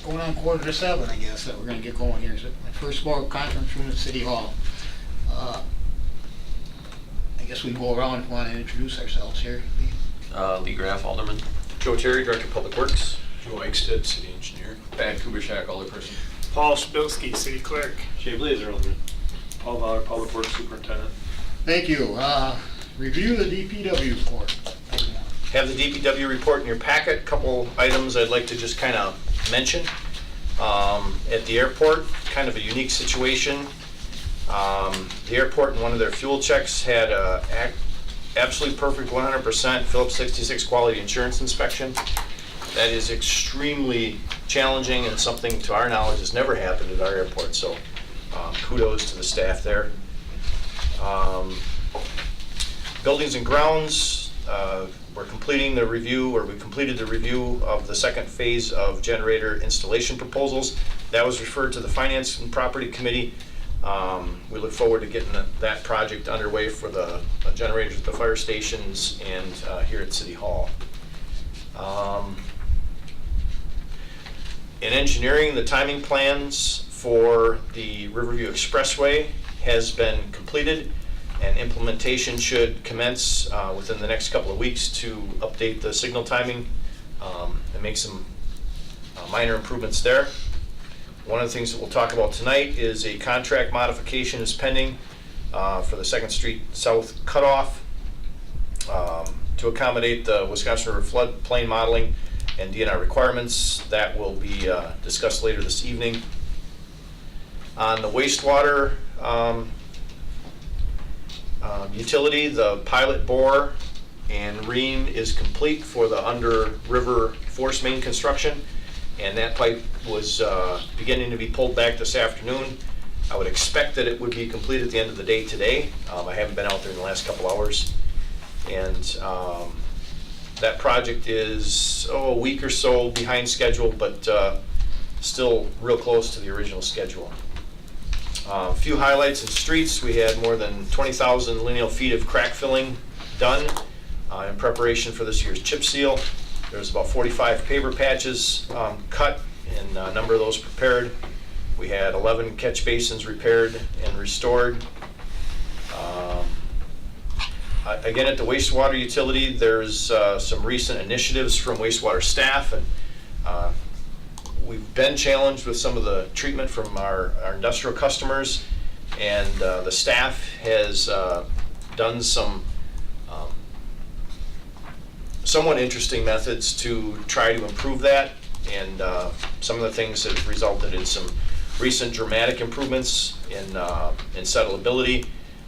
going on 6:45, I guess, that we're gonna get going here. So my first board conference room at City Hall. I guess we can go around if we want to introduce ourselves here. Lee Graff, Alderman. Joe Terry, Director of Public Works. Joe Eichstead, City Engineer. Pat Kubiszak, Alderperson. Paul Spilsky, City Clerk. Jay Blazer, Alderman. Paul Bauer, Public Works Superintendent. Thank you. Review the DPW report. Have the DPW report in your packet. Couple items I'd like to just kind of mention. At the airport, kind of a unique situation. The airport in one of their fuel checks had a absolutely perfect 100% Phillips 66 quality insurance inspection. That is extremely challenging and something to our knowledge has never happened at our airport, so kudos to the staff there. Buildings and grounds, we're completing the review, or we completed the review of the second phase of generator installation proposals. That was referred to the Finance and Property Committee. We look forward to getting that project underway for the generators at the fire stations and here at City Hall. In engineering, the timing plans for the Riverview Expressway has been completed, and implementation should commence within the next couple of weeks to update the signal timing and make some minor improvements there. One of the things that we'll talk about tonight is a contract modification is pending for the 2nd Street South cutoff to accommodate the Wisconsin River floodplain modeling and DNR requirements. That will be discussed later this evening. On the wastewater utility, the pilot bore and ream is complete for the under river force main construction, and that pipe was beginning to be pulled back this afternoon. I would expect that it would be complete at the end of the day today. I haven't been out there in the last couple hours, and that project is a week or so behind schedule, but still real close to the original schedule. A few highlights in streets. We had more than 20,000 lineal feet of crack filling done in preparation for this year's chip seal. There's about 45 paver patches cut and a number of those prepared. We had 11 catch basins repaired and restored. Again, at the wastewater utility, there's some recent initiatives from wastewater staff, and we've been challenged with some of the treatment from our industrial customers, and the staff has done some somewhat interesting methods to try to improve that, and some of the things have resulted in some recent dramatic improvements in settlability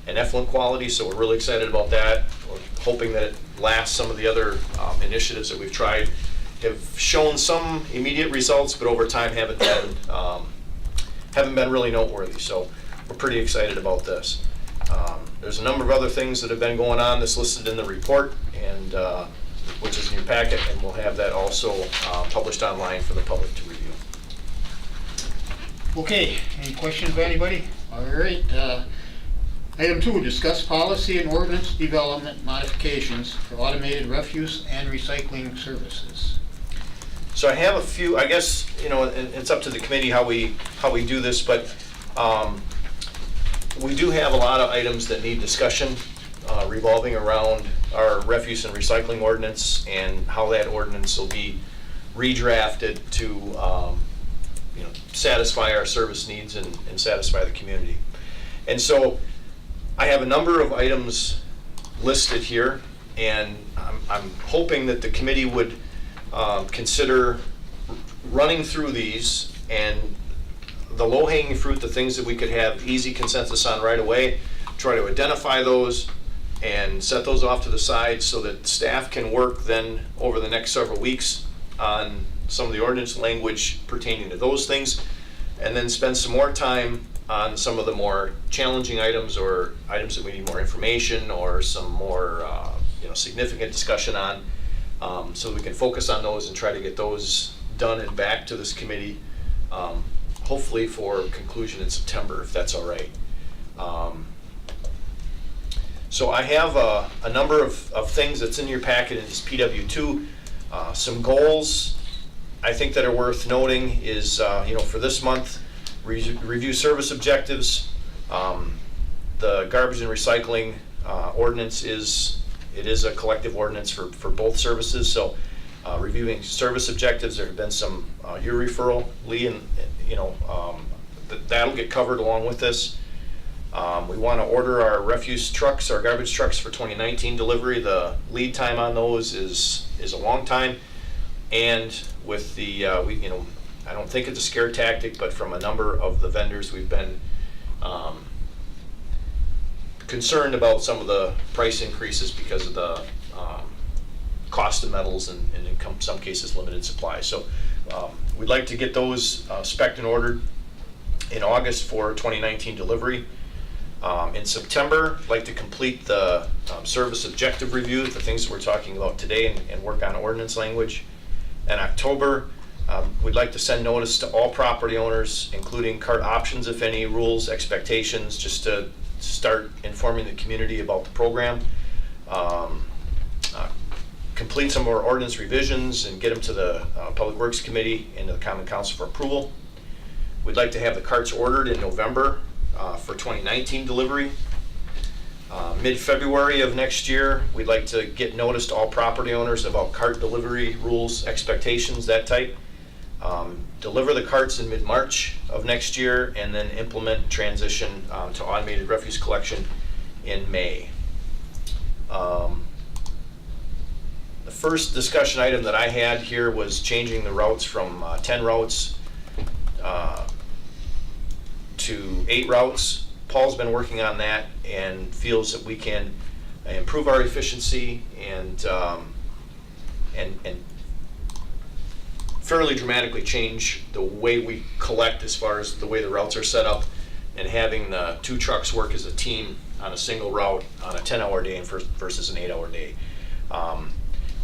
and effluent quality, so we're really excited about that. We're hoping that it lasts. Some of the other initiatives that we've tried have shown some immediate results, but over time haven't been really noteworthy, so we're pretty excited about this. There's a number of other things that have been going on that's listed in the report, and which is in your packet, and we'll have that also published online for the public to review. Okay, any questions by anybody? All right. Item 2, discuss policy and ordinance development modifications for automated refuse and recycling services. So I have a few, I guess, it's up to the committee how we do this, but we do have a lot of items that need discussion revolving around our refuse and recycling ordinance and how that ordinance will be redrafted to satisfy our service needs and satisfy the community. And so I have a number of items listed here, and I'm hoping that the committee would consider running through these, and the low-hanging fruit, the things that we could have easy consensus on right away, try to identify those and set those off to the side so that staff can work then over the next several weeks on some of the ordinance language pertaining to those things, and then spend some more time on some of the more challenging items or items that we need more information or some more significant discussion on, so we can focus on those and try to get those done and back to this committee, hopefully for conclusion in September, if that's all right. So I have a number of things that's in your packet in this PW2, some goals I think that are worth noting is, for this month, review service objectives. The garbage and recycling ordinance is a collective ordinance for both services. So reviewing service objectives, there have been some, your referral, Lee, and that'll get covered along with this. We want to order our refuse trucks, our garbage trucks for 2019 delivery. The lead time on those is a long time. And with the, I don't think it's a scare tactic, but from a number of the vendors, we've been concerned about some of the price increases because of the cost of metals and in some cases limited supply. So we'd like to get those spec'd and ordered in August for 2019 delivery. In September, I'd like to complete the service objective review, the things that we're talking about today, and work on ordinance language. In October, we'd like to send notice to all property owners, including cart options, if any, rules, expectations, just to start informing the community about the program. Complete some of our ordinance revisions and get them to the Public Works Committee and to the Common Council for approval. We'd like to have the carts ordered in November for 2019 delivery. Mid-February of next year, we'd like to get notice to all property owners about cart delivery rules, expectations, that type. Deliver the carts in mid-March of next year, and then implement transition to automated refuse collection in May. The first discussion item that I had here was changing the routes from 10 routes to 8 routes. Paul's been working on that and feels that we can improve our efficiency and fairly dramatically change the way we collect as far as the way the routes are set up, and having the 2 trucks work as a team on a single route on a 10-hour day versus an 8-hour day.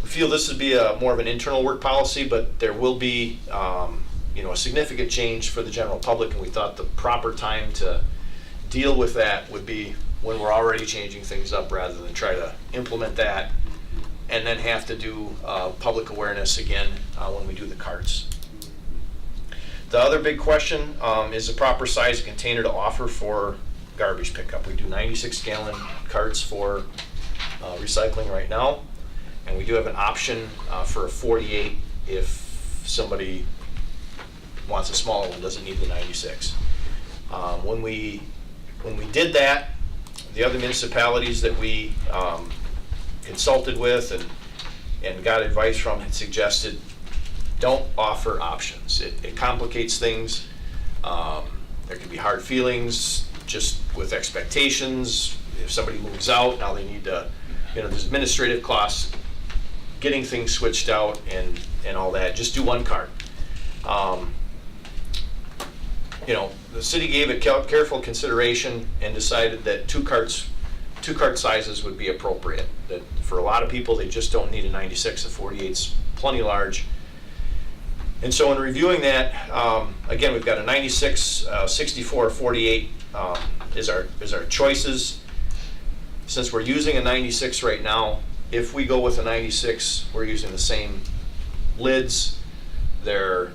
We feel this would be more of an internal work policy, but there will be a significant change for the general public, and we thought the proper time to deal with that would be when we're already changing things up, rather than try to implement that and then have to do public awareness again when we do the carts. The other big question is the proper size container to offer for garbage pickup. We do 96-gallon carts for recycling right now, and we do have an option for a 48 if somebody wants a smaller one, doesn't need the 96. When we did that, the other municipalities that we consulted with and got advice from had suggested don't offer options. It complicates things. There can be hard feelings just with expectations. If somebody moves out, now they need to, there's administrative costs getting things switched out and all that. Just do one cart. The city gave it careful consideration and decided that 2 cart sizes would be appropriate. That for a lot of people, they just don't need a 96. A 48's plenty large. And so in reviewing that, again, we've got a 96, 64, 48 is our choices. Since we're using a 96 right now, if we go with a 96, we're using the same lids. They're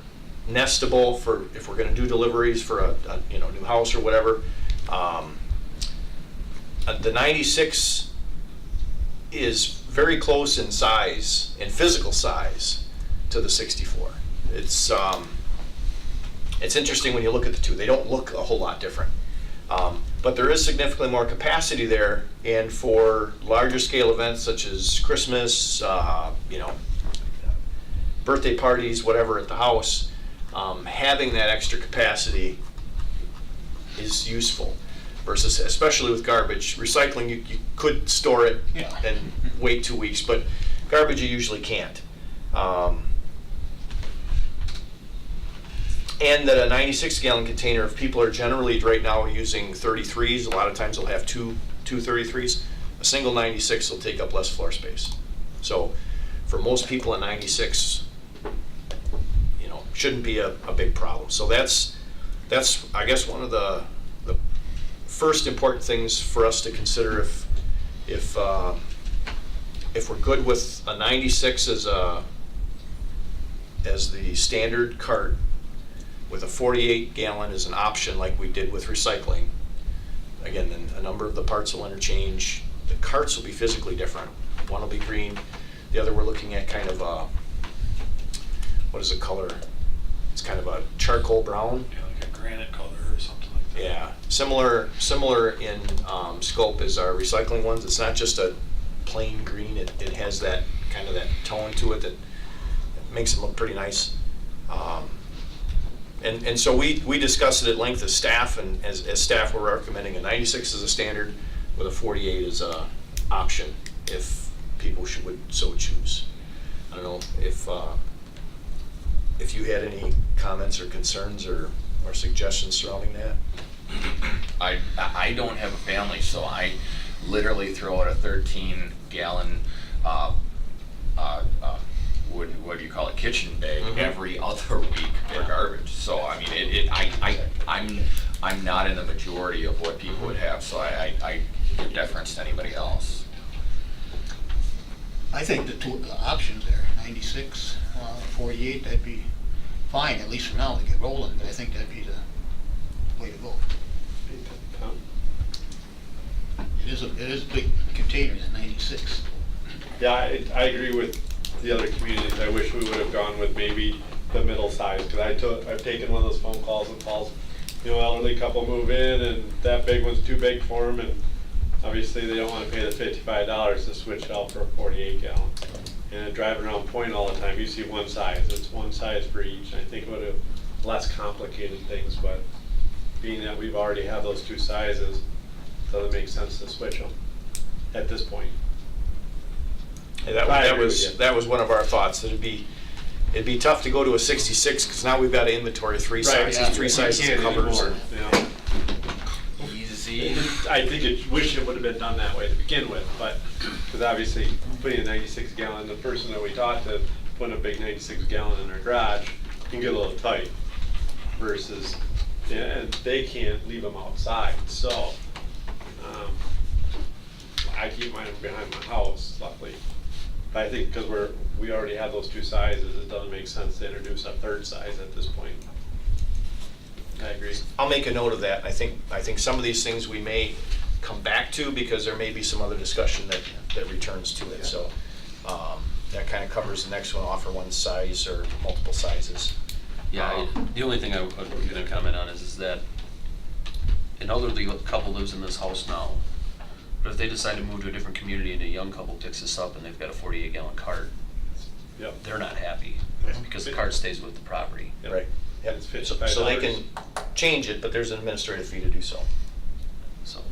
nestable for if we're going to do deliveries for a new house or whatever. The 96 is very close in size, in physical size, to the 64. It's interesting when you look at the two. They don't look a whole lot different. But there is significantly more capacity there, and for larger scale events such as Christmas, birthday parties, whatever at the house, having that extra capacity is useful. Versus, especially with garbage, recycling, you could store it and wait 2 weeks, but garbage you usually can't. And that a 96-gallon container, if people are generally right now using 33s, a lot of times they'll have two 33s, a single 96 will take up less floor space. So for most people, a 96, shouldn't be a big problem. So that's I guess one of the first important things for us to consider if we're good with a 96 as as the standard cart with a 48 gallon as an option like we did with recycling. Again, then a number of the parts will interchange. The carts will be physically different. One will be green, the other we're looking at kind of a, what is the color? It's kind of a charcoal brown. Yeah, like a granite color or something like that. Yeah, similar in scope as our recycling ones. It's not just a plain green, it has that kind of that tone to it that makes it look pretty nice. And so we discussed it at length as staff, and as staff we're recommending a 96 as a standard with a 48 as a option if people would so choose. I don't know if you had any comments or concerns or suggestions surrounding that. I don't have a family, so I literally throw out a 13-gallon what do you call it, kitchen bag every other week for garbage. So I mean, I'm not in the majority of what people would have, so I give deference to anybody else. I think the two options there, 96, 48, that'd be fine, at least for now to get rolling, but I think that'd be the way to go. It is a big container, that 96. Yeah, I agree with the other communities. I wish we would have gone with maybe the middle size, because I've taken one of those phone calls and calls, elderly couple move in and that big one's too big for them, and obviously they don't want to pay the $55 to switch out for a 48 gallon. And driving around Point all the time, you see one size. It's one size for each. I think it would have less complicated things, but being that we've already have those two sizes, it doesn't make sense to switch them at this point. Yeah, that was one of our thoughts, that it'd be tough to go to a 66 because now we've got to inventory three sizes, yeah. three sizes of covers. Easy. I think wish it would have been done that way to begin with, but because obviously putting a 96 gallon, the person that we talked to putting a big 96 gallon in their garage can get a little tight versus, and they can't leave them outside. So I keep mine behind my house, luckily. But I think because we already have those two sizes, it doesn't make sense to introduce a third size at this point. I agree. I'll make a note of that. I think some of these things we may come back to because there may be some other discussion that returns to it. So that kind of covers the next one, offer one size or multiple sizes. Yeah, the only thing I was gonna comment on is that an elderly couple lives in this house now, but if they decide to move to a different community and a young couple picks this up and they've got a 48-gallon cart, Yep. they're not happy because the cart stays with the property. Yep. Right. Yep. It's So they $55. can change it, but there's an administrative fee to do so. So,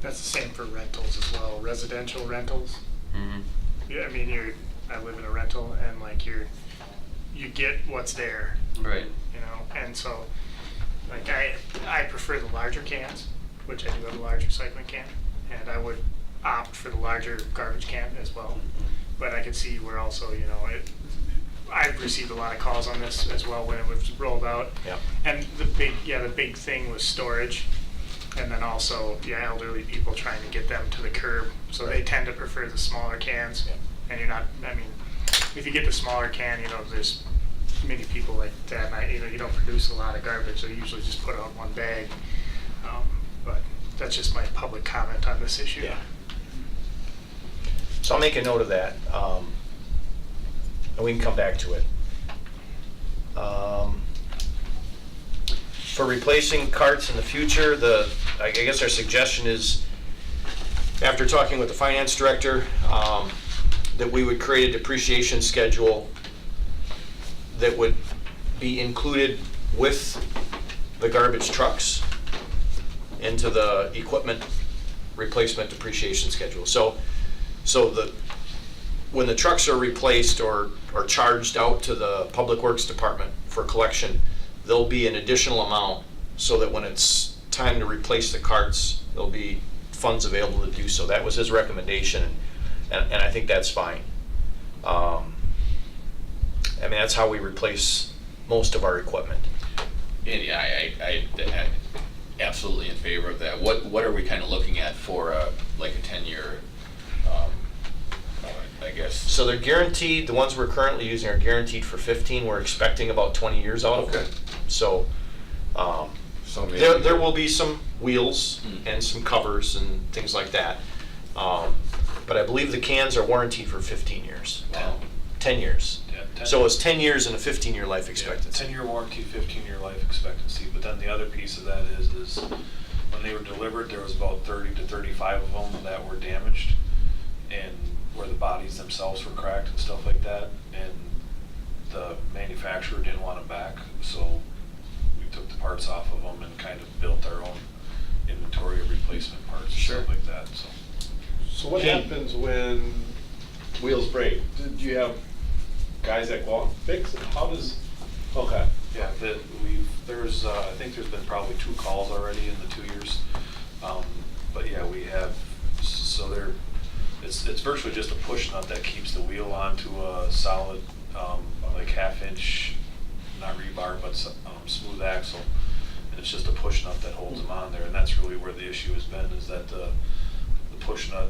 That's the same for rentals as well, residential rentals. Yeah, I mean, I live in a rental and like you get what's there, right. and so like I prefer the larger cans, which I do have a large recycling can, and I would opt for the larger garbage can as well. But I can see where also, I've received a lot of calls on this as well when it was rolled out. Yeah. And the big thing was storage. And then also, elderly people trying to get them to the curb. So they tend to prefer the smaller cans. Yeah. And you're not, if you get the smaller can, there's many people like that. And you don't produce a lot of garbage, so you usually just put out one bag. But that's just my public comment on this issue. Yeah. So I'll make a note of that, and we can come back to it. For replacing carts in the future, I guess our suggestion is, after talking with the finance director, that we would create a depreciation schedule that would be included with the garbage trucks into the equipment replacement depreciation schedule. So when the trucks are replaced or charged out to the Public Works Department for collection, there'll be an additional amount so that when it's time to replace the carts, there'll be funds available to do so. That was his recommendation, and I think that's fine. That's how we replace most of our equipment. And yeah, I absolutely in favor of that. What are we kind of looking at for like a 10-year, like guess. So they're guaranteed, the ones we're currently using are guaranteed for 15. We're expecting about 20 years out of them. Okay. So, So maybe. there will be some wheels and some covers and things like that. But I believe the cans are warranted for 15 years. Wow. 10 years. Yeah, 10 So it's 10 years and a 15-year life expectancy. 10-year warranty, 15-year life expectancy, but then the other piece of that is when they were delivered, there was about 30 to 35 of them that were damaged, and where the bodies themselves were cracked and stuff like that, and the manufacturer didn't want them back, so we took the parts off of them and kind of built our own inventory of replacement parts and stuff like that, so. So what happens when wheels break? Did you have guys that go out and fix it? How does, okay. Yeah, there's, I think there's been probably 2 calls already in the 2 years. But yeah, we have, so it's virtually just a push nut that keeps the wheel onto a solid, like 1/2 inch, not rebar, but smooth axle. And it's just a push nut that holds them on there. And that's really where the issue has been, is that the push nut,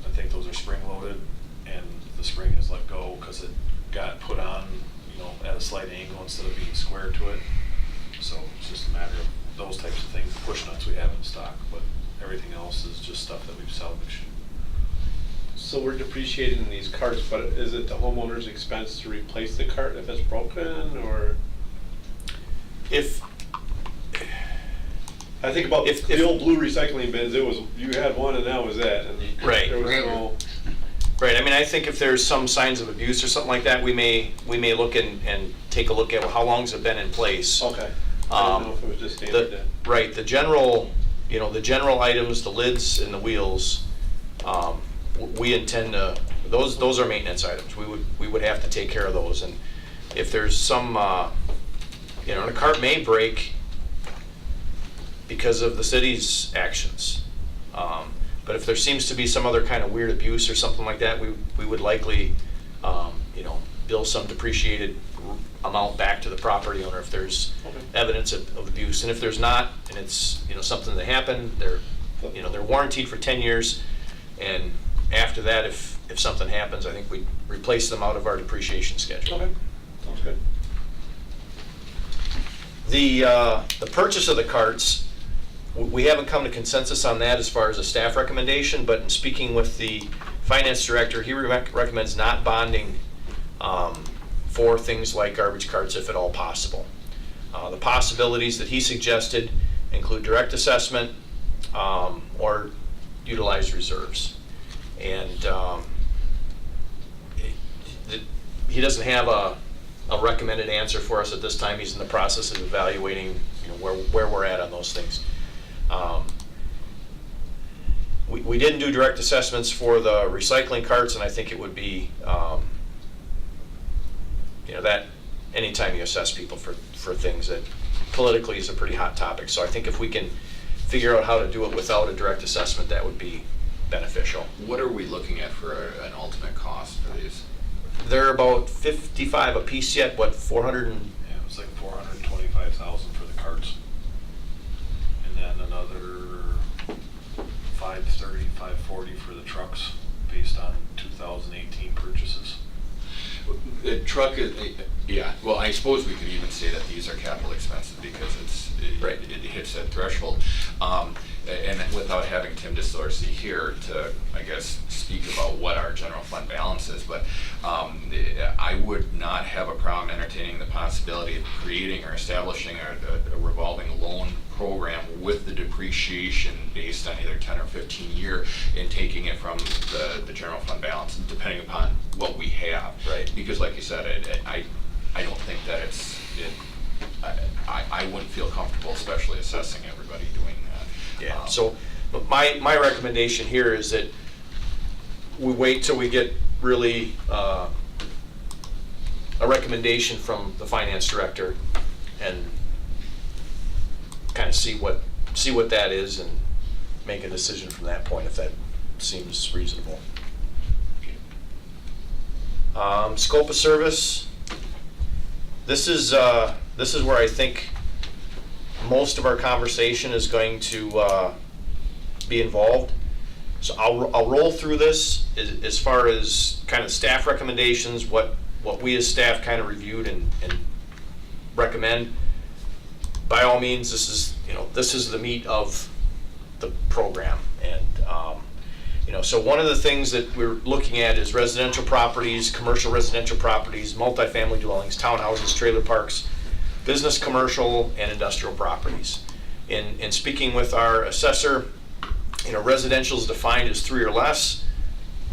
I think those are spring loaded, and the spring is let go because it got put on, at a slight angle instead of being square to it. So it's just a matter of those types of things. The push nuts we have in stock, but everything else is just stuff that we've salvaged. So we're depreciating these carts, but is it the homeowner's expense to replace the cart if it's broken, or? If, I think about If- the old blue recycling bins, it was, you had one and that was it. And Right. There was no, right, I mean, I think if there's some signs of abuse or something like that, we may look and take a look at how long's it been in place. okay. I didn't know if it was just standard The, then. right, the general items, the lids and the wheels, we intend to, those are maintenance items. We would have to take care of those. And if there's some, and a cart may break because of the city's actions. But if there seems to be some other kind of weird abuse or something like that, we would likely, bill some depreciated amount back to the property owner if there's evidence of abuse. And if there's not, and it's, something that happened, they're warranted for 10 years. And after that, if something happens, I think we replace them out of our depreciation schedule. Okay, sounds good. The purchase of the carts, we haven't come to consensus on that as far as a staff recommendation, but in speaking with the finance director, he recommends not bonding for things like garbage carts if at all possible. The possibilities that he suggested include direct assessment or utilize reserves. And he doesn't have a recommended answer for us at this time. He's in the process of evaluating where we're at on those things. We didn't do direct assessments for the recycling carts, and I think it would be, that anytime you assess people for things that politically is a pretty hot topic. So I think if we can figure out how to do it without a direct assessment, that would be beneficial. What are we looking at for an ultimate cost for these? They're about 55 a piece yet, what, 400 and, Yeah, it was like 425,000 for the carts. And then another 530, 540 for the trucks based on 2018 purchases. The truck is, yeah, well, I suppose we could even say that these are capital expenses because Right. it hits that threshold. And without having Tim DeSorcy here to, I guess, speak about what our general fund balance is, but I would not have a problem entertaining the possibility of creating or establishing a revolving loan program with the depreciation based on either 10 or 15 year and taking it from the general fund balance, depending upon what we have. Right. Because like you said, I don't think that I wouldn't feel comfortable, especially assessing everybody doing that. yeah. So my recommendation here is that we wait till we get really a recommendation from the finance director and kind of see what that is and make a decision from that point if that seems reasonable. Scope of service. This is where I think most of our conversation is going to be involved. So I'll roll through this as far as kind of staff recommendations, what we as staff kind of reviewed and recommend. By all means, this is the meat of the program. And, so one of the things that we're looking at is residential properties, commercial residential properties, multifamily dwellings, townhouses, trailer parks, business, commercial, and industrial properties. In speaking with our assessor, residential is defined as 3 or less.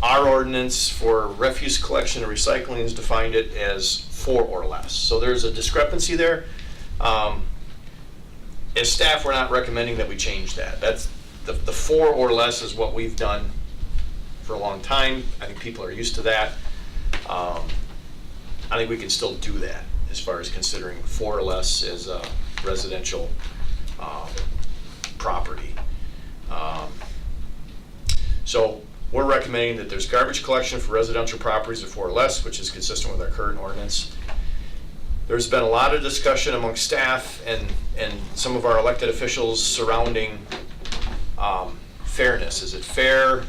Our ordinance for refuse collection and recycling is defined it as 4 or less. So there's a discrepancy there. As staff, we're not recommending that we change that. That's the 4 or less is what we've done for a long time. I think people are used to that. I think we can still do that as far as considering 4 or less as a residential property. So we're recommending that there's garbage collection for residential properties of 4 or less, which is consistent with our current ordinance. There's been a lot of discussion among staff and some of our elected officials surrounding fairness. Is it fair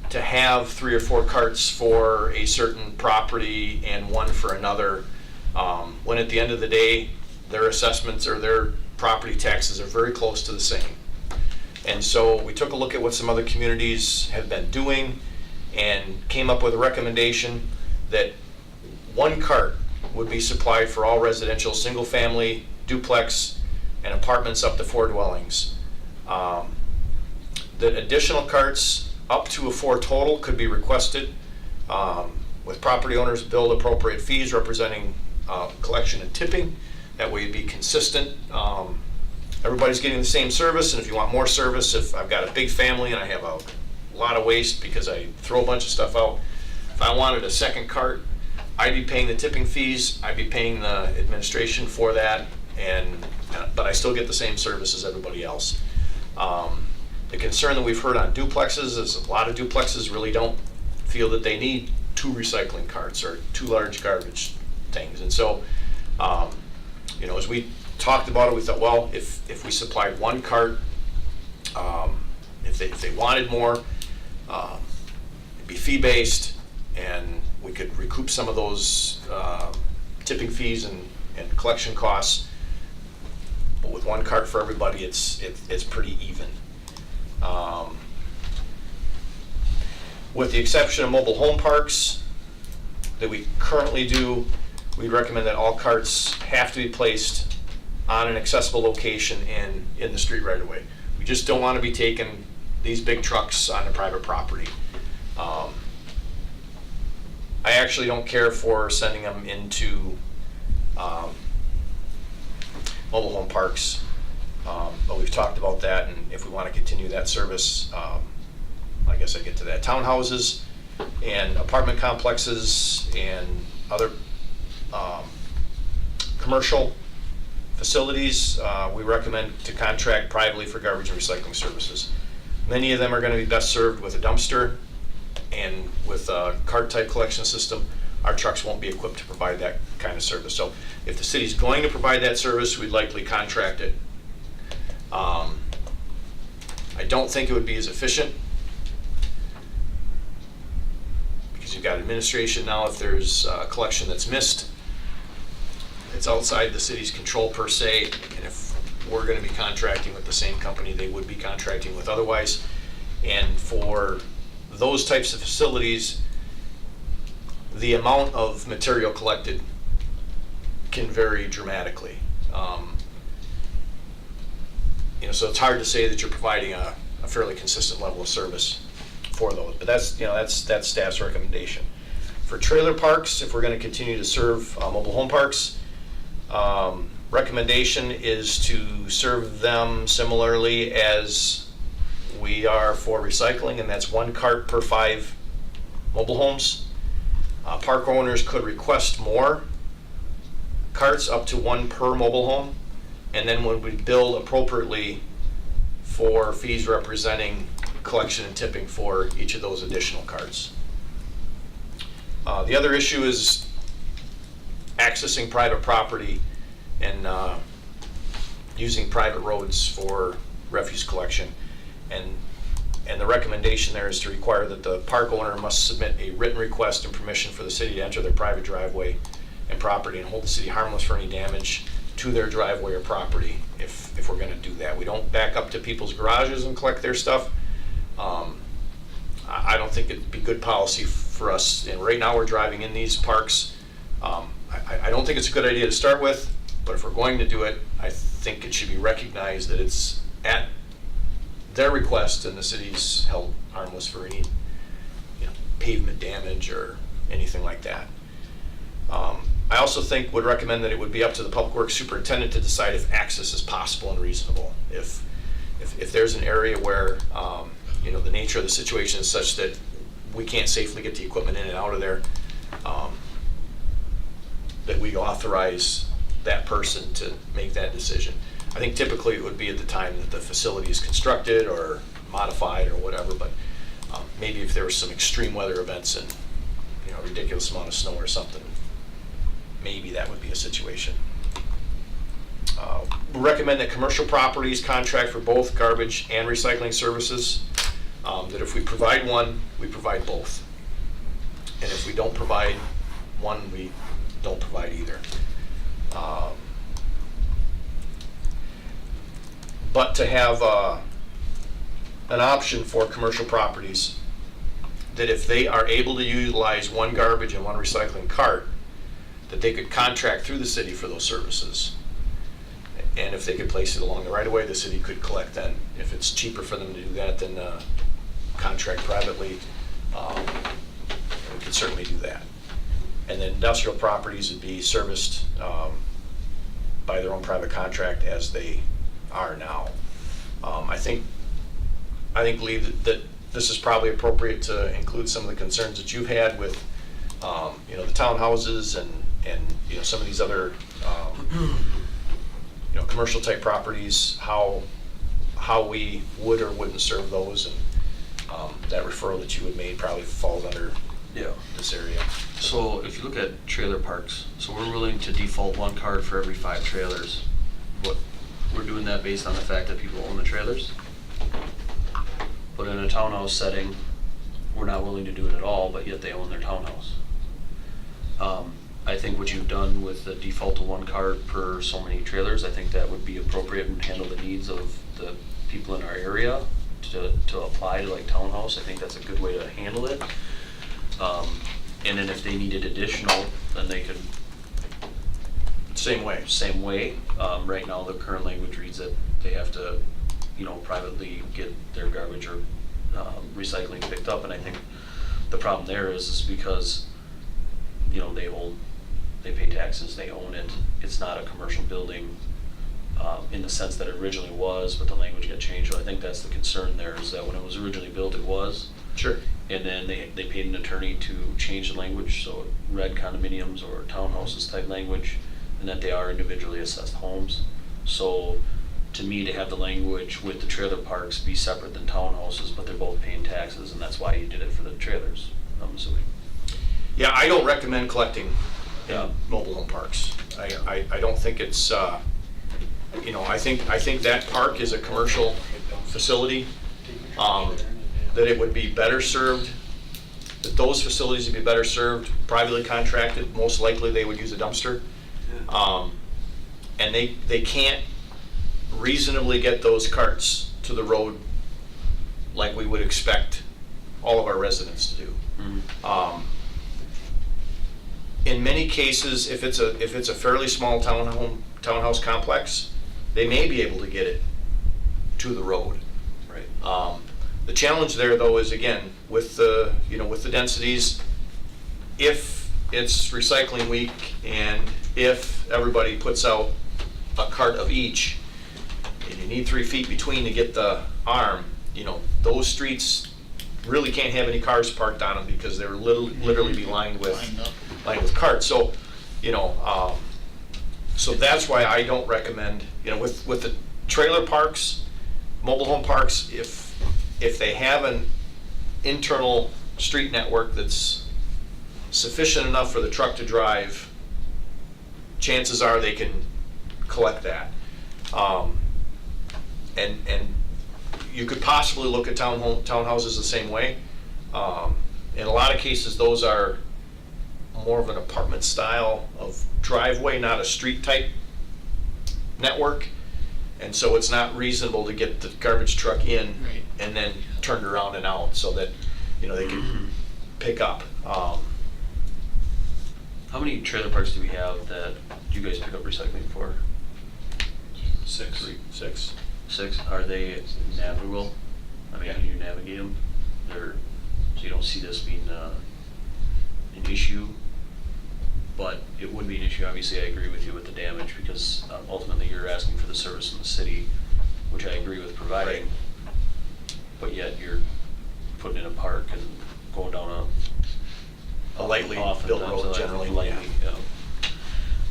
to have 3 or 4 carts for a certain property and 1 for another, when at the end of the day, their assessments or their property taxes are very close to the same? And so we took a look at what some other communities have been doing and came up with a recommendation that 1 cart would be supplied for all residential, single family, duplex, and apartments up to 4 dwellings. That additional carts up to a 4 total could be requested, with property owners billed appropriate fees representing collection and tipping. That way it'd be consistent. Everybody's getting the same service, and if you want more service, if I've got a big family and I have a lot of waste because I throw a bunch of stuff out, if I wanted a second cart, I'd be paying the tipping fees, I'd be paying the administration for that, but I still get the same service as everybody else. The concern that we've heard on duplexes is a lot of duplexes really don't feel that they need 2 recycling carts or 2 large garbage things. And so, as we talked about it, we thought, well, if we supplied 1 cart, if they wanted more, it'd be fee-based, and we could recoup some of those tipping fees and collection costs. But with 1 cart for everybody, it's pretty even. With the exception of mobile home parks that we currently do, we'd recommend that all carts have to be placed on an accessible location in the street right away. We just don't want to be taking these big trucks onto private property. I actually don't care for sending them into mobile home parks, but we've talked about that, and if we want to continue that service, I guess I get to that. Townhouses and apartment complexes and other commercial facilities, we recommend to contract privately for garbage and recycling services. Many of them are going to be best served with a dumpster and with a cart type collection system. Our trucks won't be equipped to provide that kind of service. So if the city's going to provide that service, we'd likely contract it. I don't think it would be as efficient because you've got administration now. If there's a collection that's missed, it's outside the city's control per se, and if we're going to be contracting with the same company they would be contracting with otherwise. And for those types of facilities, the amount of material collected can vary dramatically. So it's hard to say that you're providing a fairly consistent level of service for those, but that's staff's recommendation. For trailer parks, if we're going to continue to serve mobile home parks, recommendation is to serve them similarly as we are for recycling, and that's 1 cart per 5 mobile homes. Park owners could request more carts, up to 1 per mobile home, and then when we bill appropriately for fees representing collection and tipping for each of those additional carts. The other issue is accessing private property and using private roads for refuse collection. And And the recommendation there is to require that the park owner must submit a written request and permission for the city to enter their private driveway and property and hold the city harmless for any damage to their driveway or property if we're gonna do that. We don't back up to people's garages and collect their stuff. I don't think it'd be good policy for us, and right now we're driving in these parks. I don't think it's a good idea to start with, but if we're going to do it, I think it should be recognized that it's at their request and the city's held harmless for any, pavement damage or anything like that. I also would recommend that it would be up to the Public Works Superintendent to decide if access is possible and reasonable. If there's an area where, the nature of the situation is such that we can't safely get the equipment in and out of there, that we authorize that person to make that decision. I think typically it would be at the time that the facility is constructed or modified or whatever, but maybe if there were some extreme weather events and, a ridiculous amount of snow or something, maybe that would be a situation. We recommend that commercial properties contract for both garbage and recycling services, that if we provide one, we provide both. And if we don't provide one, we don't provide either. But to have an option for commercial properties, that if they are able to utilize one garbage and one recycling cart, that they could contract through the city for those services. And if they could place it along the right of way, the city could collect then. If it's cheaper for them to do that than contract privately, we could certainly do that. And then industrial properties would be serviced by their own private contract as they are now. I think, Lee, that this is probably appropriate to include some of the concerns that you've had with, the townhouses and some of these other, commercial type properties, how we would or wouldn't serve those, and that referral that you had made probably falls under this area. So if you look at trailer parks, so we're willing to default one card for every 5 trailers. What, we're doing that based on the fact that people own the trailers? But in a townhouse setting, we're not willing to do it at all, but yet they own their townhouse. I think what you've done with the default to one card per so many trailers, I think that would be appropriate and handle the needs of the people in our area to apply to like townhouse. I think that's a good way to handle it. And then if they needed additional, then they could. Same way. Same way. Right now, the current language reads that they have to, privately get their garbage or recycling picked up. And I think the problem there is because, they pay taxes, they own it. It's not a commercial building in the sense that it originally was, but the language got changed. So I think that's the concern there, is that when it was originally built, it was. Sure. And then they paid an attorney to change the language, so it read condominiums or townhouses type language, and that they are individually assessed homes. So to me, to have the language with the trailer parks be separate than townhouses, but they're both paying taxes, and that's why you did it for the trailers, I'm assuming. Yeah, I don't recommend collecting Yeah. mobile home parks. I don't think it's, I think that park is a commercial facility, that it would be better served, that those facilities would be better served, privately contracted. Most likely they would use a dumpster. And they can't reasonably get those carts to the road like we would expect all of our residents to do. Mm-hmm. In many cases, if it's a fairly small townhouse complex, they may be able to get it to the road. Right. The challenge there, though, is again with the densities. If it's recycling week and if everybody puts out a cart of each, and you need 3 feet between to get the arm, those streets really can't have any cars parked on them because they're literally be lined with carts. So, so that's why I don't recommend, with the trailer parks, mobile home parks, if they have an internal street network that's sufficient enough for the truck to drive, chances are they can collect that. And you could possibly look at townhouses the same way. In a lot of cases, those are more of an apartment style of driveway, not a street type network. And so it's not reasonable to get the garbage truck in Right. and then turned around and out so that, they can pick up. How many trailer parks do we have that you guys pick up recycling for? 6. 6. 6? Are they navigable? I mean, can you navigate them? So you don't see this being an issue? But it would be an issue, obviously, I agree with you with the damage, because ultimately you're asking for the service in the city, which I agree with providing. Right. But yet you're putting in a park and going down A lightly oftentimes built a road generally. lightly, yeah.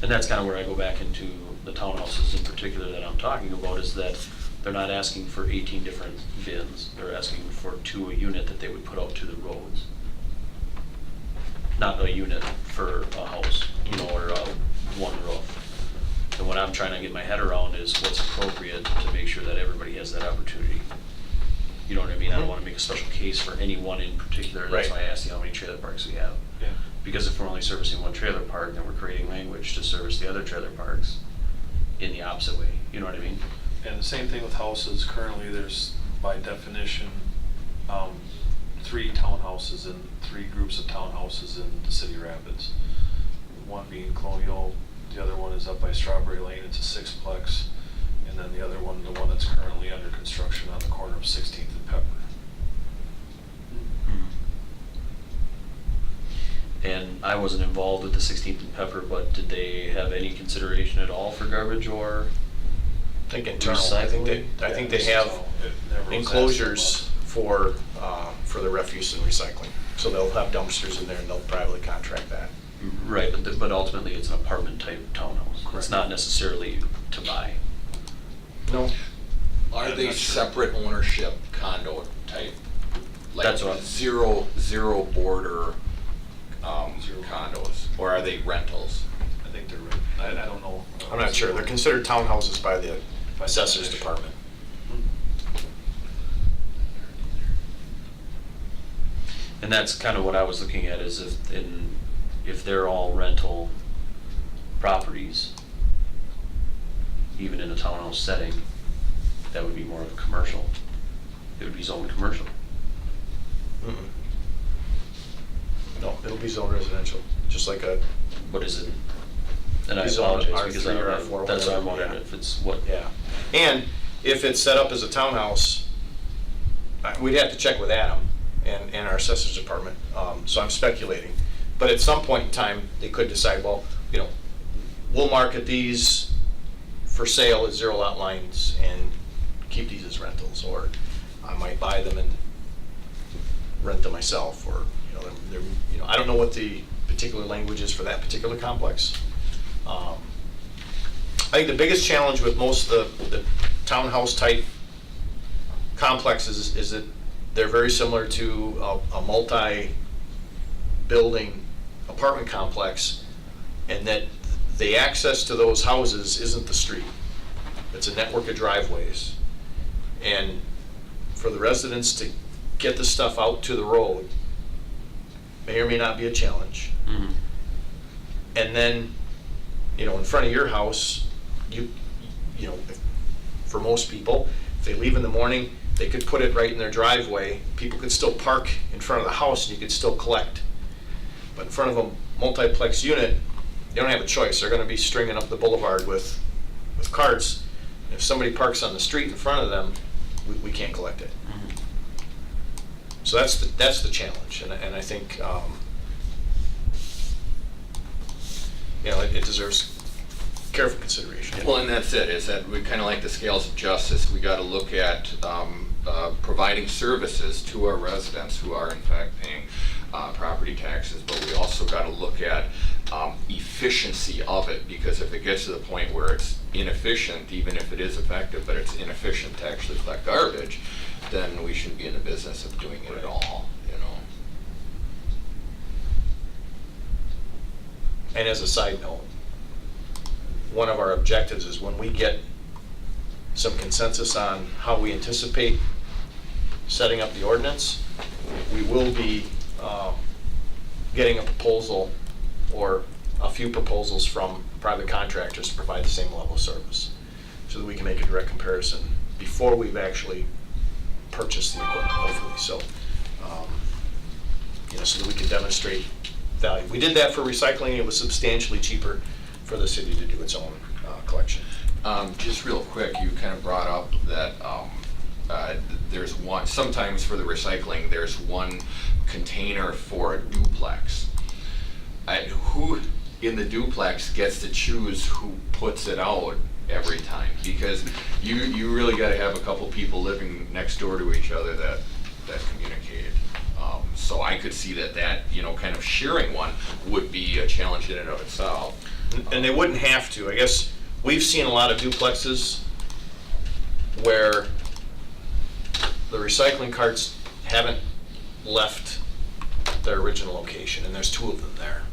And that's kind of where I go back into the townhouses in particular that I'm talking about, is that they're not asking for 18 different bins. They're asking for 2 a unit that they would put out to the roads. Not a unit for a house, or one roof. And what I'm trying to get my head around is what's appropriate to make sure that everybody has that opportunity. You know what I mean? I don't want to make a special case for any one in particular. That's Right. why I asked you how many trailer parks we have. Yeah. Because if we're only servicing one trailer park, then we're creating language to service the other trailer parks in the opposite way. You know what I mean? And the same thing with houses. Currently, there's, by definition, 3 townhouses and 3 groups of townhouses in the City Rapids. One being Colonial, the other one is up by Strawberry Lane, it's a 6-plex. And then the other one, the one that's currently under construction on the corner of 16th and Pepper. And I wasn't involved with the 16th and Pepper, but did they have any consideration at all for garbage or? I think internal. I think they have It never was asked enclosures about. for the refuse and recycling. So they'll have dumpsters in there and they'll privately contract that. Right, but ultimately it's an apartment type townhouse. It's Correct. not necessarily to buy. No. Are I'm they not sure. separate ownership condo type? Like That's what- zero border Zero. condos, or are they rentals? I think they're, I don't know. I'm not sure. They're considered townhouses by the By assessors definition. department. And that's kind of what I was looking at, is if they're all rental properties, even in a townhouse setting, that would be more of a commercial. It would be zoned commercial. Mm-mm. No, it'll be zoned residential, just like a, What is it? And I Be zoned apologize because I R3 or don't know, R4, that's what I'm whatever, wondering, yeah. if it's what. yeah. And if it's set up as a townhouse, we'd have to check with Adam and our assessors department, so I'm speculating. But at some point in time, they could decide, well, we'll market these for sale as 0 lot lines and keep these as rentals, or I might buy them and rent them myself, or, I don't know what the particular language is for that particular complex. I think the biggest challenge with most of the townhouse type complexes is that they're very similar to a multi-building apartment complex, and that the access to those houses isn't the street. It's a network of driveways. And for the residents to get the stuff out to the road may or may not be a challenge. Mhm. And then, in front of your house, for most people, if they leave in the morning, they could put it right in their driveway. People could still park in front of the house and you could still collect. But in front of a multiplex unit, they don't have a choice. They're gonna be stringing up the boulevard with carts. If somebody parks on the street in front of them, we can't collect it. Mhm. So that's the challenge, and I think, it deserves careful consideration. Well, and that's it, is that we kind of like the scales of justice. We got to look at providing services to our residents who are in fact paying property taxes, but we also got to look at efficiency of it, because if it gets to the point where it's inefficient, even if it is effective, but it's inefficient to actually collect garbage, then we shouldn't be in the business of doing it at all, And as a side note, one of our objectives is when we get some consensus on how we anticipate setting up the ordinance, we will be getting a proposal or a few proposals from private contractors to provide the same level of service, so that we can make a direct comparison before we've actually purchased the equipment, hopefully. So, so that we can demonstrate value. We did that for recycling. It was substantially cheaper for the city to do its own collection. Just real quick, you kind of brought up that there's one, sometimes for the recycling, there's one container for a duplex. Who in the duplex gets to choose who puts it out every time? Because you really gotta have a couple people living next door to each other that communicated. So I could see that kind of sharing one would be a challenge in and of itself. And they wouldn't have to. I guess we've seen a lot of duplexes where the recycling carts haven't left their original location, and there's 2 of them there.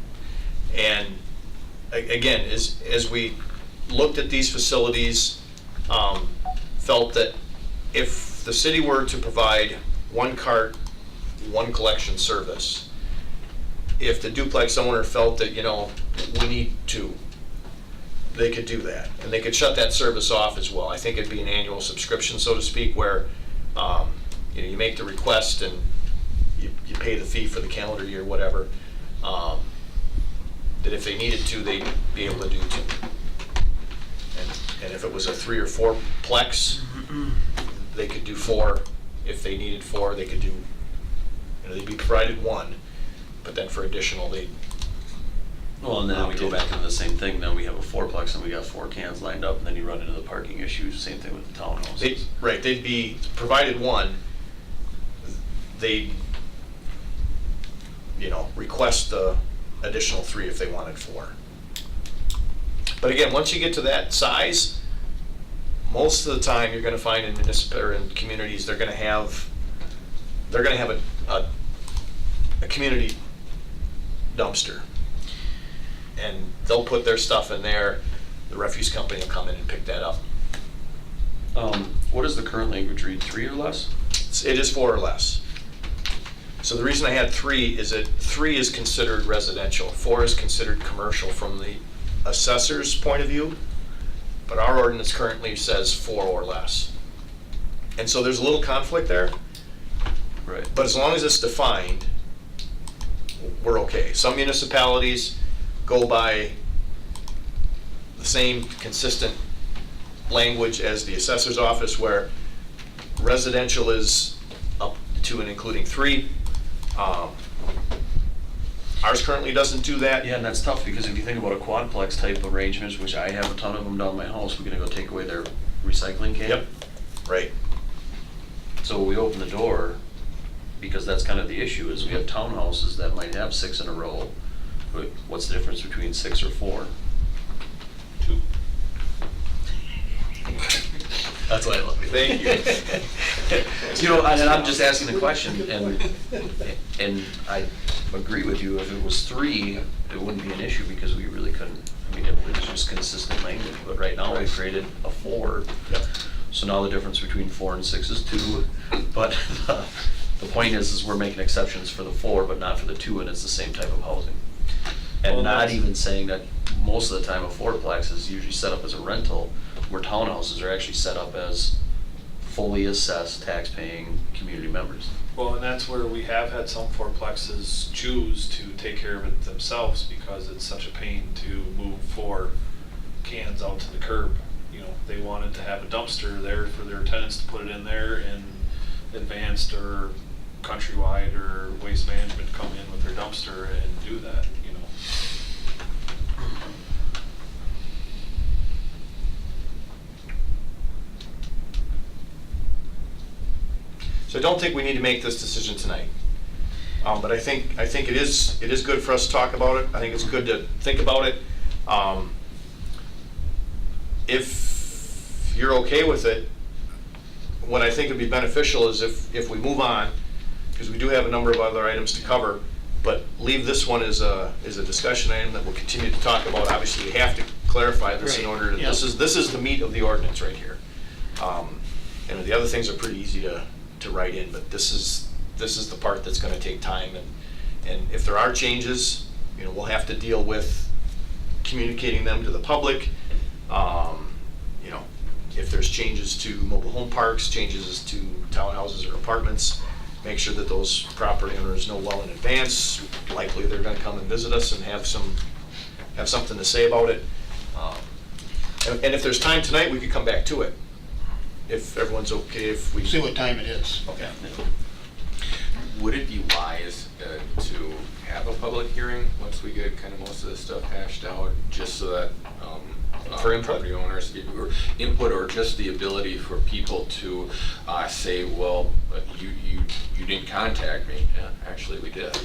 And again, as we looked at these facilities, felt that if the city were to provide 1 cart, 1 collection service, if the duplex owner felt that, we need 2, they could do that. And they could shut that service off as well. I think it'd be an annual subscription, so to speak, where you make the request and you pay the fee for the calendar year, whatever. That if they needed to, they'd be able to do 2. And if it was a 3 or 4 plex, they could do 4. If they needed 4, they could do, they'd be provided 1, but then for additional, Well, and then we go back into the same thing, then we have a 4-plex and we got 4 cans lined up, and then you run into the parking issues, same thing with the townhouses. Right, they'd be provided 1, they'd, request the additional 3 if they wanted 4. But again, once you get to that size, most of the time you're gonna find in municipal or in communities, they're gonna have a community dumpster. And they'll put their stuff in there, the refuse company will come in and pick that up. What does the current language read, 3 or less? It is 4 or less. So the reason I had 3 is that 3 is considered residential, 4 is considered commercial from the assessor's point of view, but our ordinance currently says 4 or less. And so there's a little conflict there, Right. but as long as it's defined, we're okay. Some municipalities go by the same consistent language as the assessor's office, where residential is up to and including 3. Ours currently doesn't do that. Yeah, and that's tough, because if you think about a quadplex type arrangements, which I have a ton of them down my house, we're gonna go take away their recycling can. Yep, right. So we open the door, because that's kind of the issue, is we have townhouses that might have 6 in a row, but what's the difference between 6 or 4? 2. That's why I love you. Thank you. And I'm just asking the question, and I agree with you, if it was 3, it wouldn't be an issue, because we really couldn't, it was just consistent language, but right now we've created a 4. Yep. So now the difference between 4 and 6 is 2, but the point is we're making exceptions for the 4, but not for the 2, and it's the same type of housing. And Well, not that's- even saying that most of the time a 4-plex is usually set up as a rental, where townhouses are actually set up as fully assessed, tax-paying community members. Well, and that's where we have had some 4-plexes choose to take care of it themselves, because it's such a pain to move 4 cans out to the curb. They wanted to have a dumpster there for their tenants to put it in there, and Advanced or Countrywide or Waste Management come in with their dumpster and do that. So I don't think we need to make this decision tonight. But I think it is good for us to talk about it. I think it's good to think about it. If you're okay with it, what I think would be beneficial is if we move on, because we do have a number of other items to cover, but leave this one as a discussion item that we'll continue to talk about. Obviously, we have to clarify this in Right, order to, yeah. this is the meat of the ordinance right here. And the other things are pretty easy to to write in, but this is the part that's gonna take time, and if there are changes, you know, we'll have to deal with communicating them to the public. You know, if there's changes to mobile home parks, changes to townhouses or apartments, make sure that those property owners know well in advance. Likely they're gonna come and visit us and have something to say about it. And if there's time tonight, we could come back to it, if everyone's okay, if we. See what time it is. Okay. Would it be wise to have a public hearing once we get kind of most of this stuff hashed out, just so that For input? property owners, or input, or just the ability for people to say, well, you didn't contact me. Yeah, actually, we did.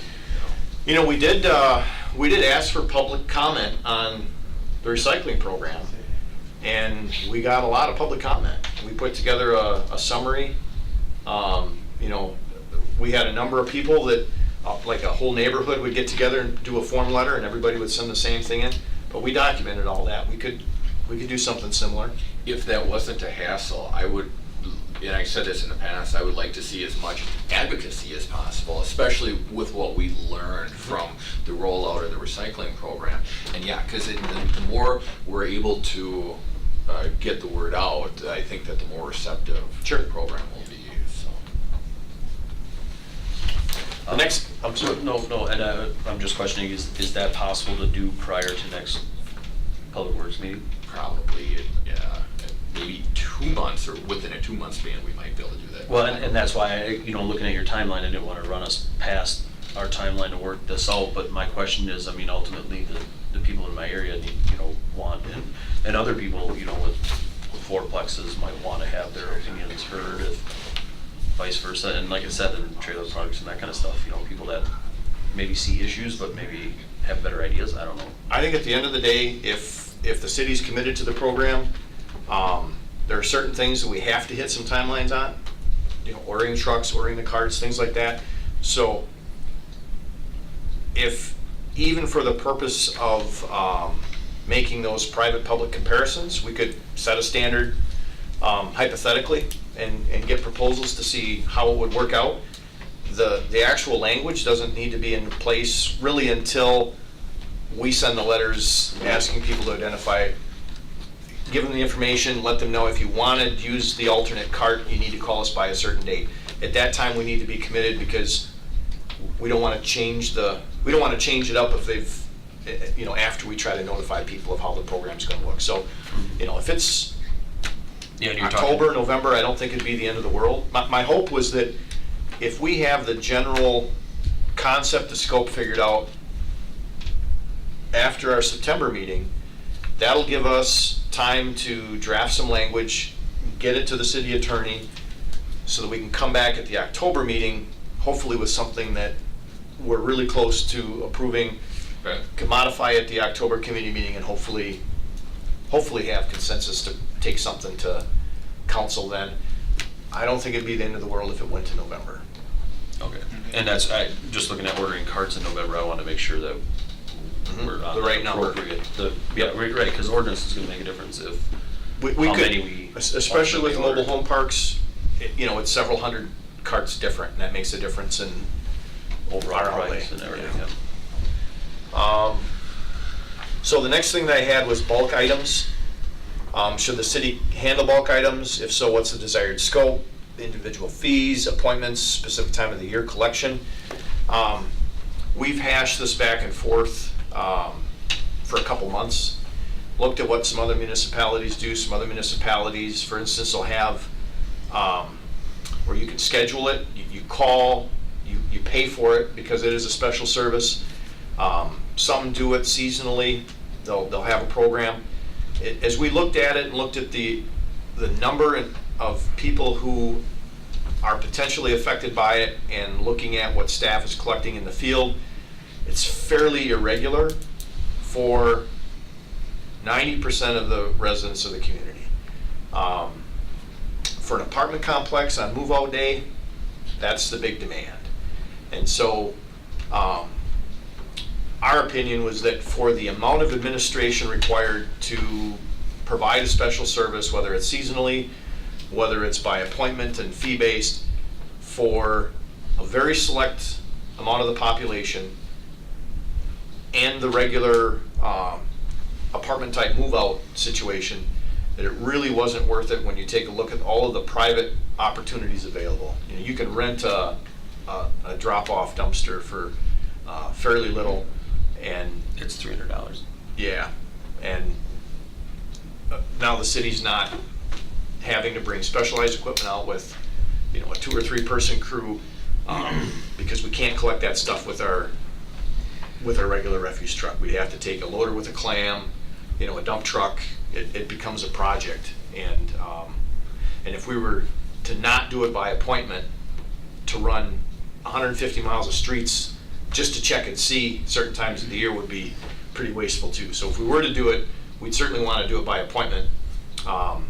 You know, we did ask for public comment on the recycling program, and we got a lot of public comment. We put together a summary. You know, we had a number of people that, like a whole neighborhood would get together and do a form letter, and everybody would send the same thing in. But we documented all that. We could do something similar. If that wasn't a hassle, I would, and I said this in the past, I would like to see as much advocacy as possible, especially with what we learned from the rollout of the recycling program. And yeah, because the more we're able to get the word out, I think that the more receptive Sure. the program will be. So. The next, I'm sorry. No, and I'm just questioning, is that possible to do prior to next Public Works meeting? Probably, yeah, maybe 2 months, or within a 2 month span, we might be able to do that. Well, and that's why, looking at your timeline, I didn't want to run us past our timeline to work this out, but my question is, ultimately, the people in my area need, want, and other people, with fourplexes might want to have their opinions heard, if vice versa, and like I said, in trailer parks and that kind of stuff, people that maybe see issues, but maybe have better ideas, I don't know. I think at the end of the day, if the city's committed to the program, there are certain things that we have to hit some timelines on, ordering the trucks, ordering the carts, things like that. So if, even for the purpose of making those private-public comparisons, we could set a standard hypothetically and get proposals to see how it would work out. The actual language doesn't need to be in place really until we send the letters asking people to identify, give them the information, let them know if you want to use the alternate cart, you need to call us by a certain date. At that time, we need to be committed, because we don't want to change it up if they've, after we try to notify people of how the program's going to look. So, if it's Yeah, and October, November, I don't think it'd be the end of the world. My hope was that if we have the general concept, the scope figured out after our September meeting, that'll give us time to draft some language, get it to the city attorney, so that we can come back at the October meeting, hopefully with something that we're really close to approving, Okay. can modify at the October committee meeting, and hopefully have consensus to take something to council then. I don't think it'd be the end of the world if it went to November. Okay, and that's, just looking at ordering carts in November, I want to make sure that we're on The right number. appropriate. Yeah, right, because ordinance is going to make a difference if, We how could, many we especially with ultimately mobile order. home parks, it's several hundred carts different, and that makes a difference in overall our outlay. price and everything, Yeah. yeah. So the next thing that I had was bulk items. Should the city handle bulk items? If so, what's the desired scope? Individual fees, appointments, specific time of the year, collection. We've hashed this back and forth for a couple months. Looked at what some other municipalities do. Some other municipalities, for instance, will have where you can schedule it. You call, you pay for it because it is a special service. Some do it seasonally. They'll have a program. As we looked at it and looked at the number of people who are potentially affected by it, and looking at what staff is collecting in the field, it's fairly irregular for 90% of the residents of the community. For an apartment complex on move-out day, that's the big demand. And so our opinion was that for the amount of administration required to provide a special service, whether it's seasonally, whether it's by appointment and fee-based, for a very select amount of the population and the regular apartment type move out situation, that it really wasn't worth it when you take a look at all of the private opportunities available. You know, you can rent a drop-off dumpster for fairly little, and It's $300. yeah, and now the city's not having to bring specialized equipment out with, you know, a 2 or 3 person crew, because we can't collect that stuff with our regular refuse truck. We'd have to take a loader with a clam, you know, a dump truck. It becomes a project, and if we were to not do it by appointment, to run 150 miles of streets just to check and see certain times of the year would be pretty wasteful too. So if we were to do it, we'd certainly want to do it by appointment. But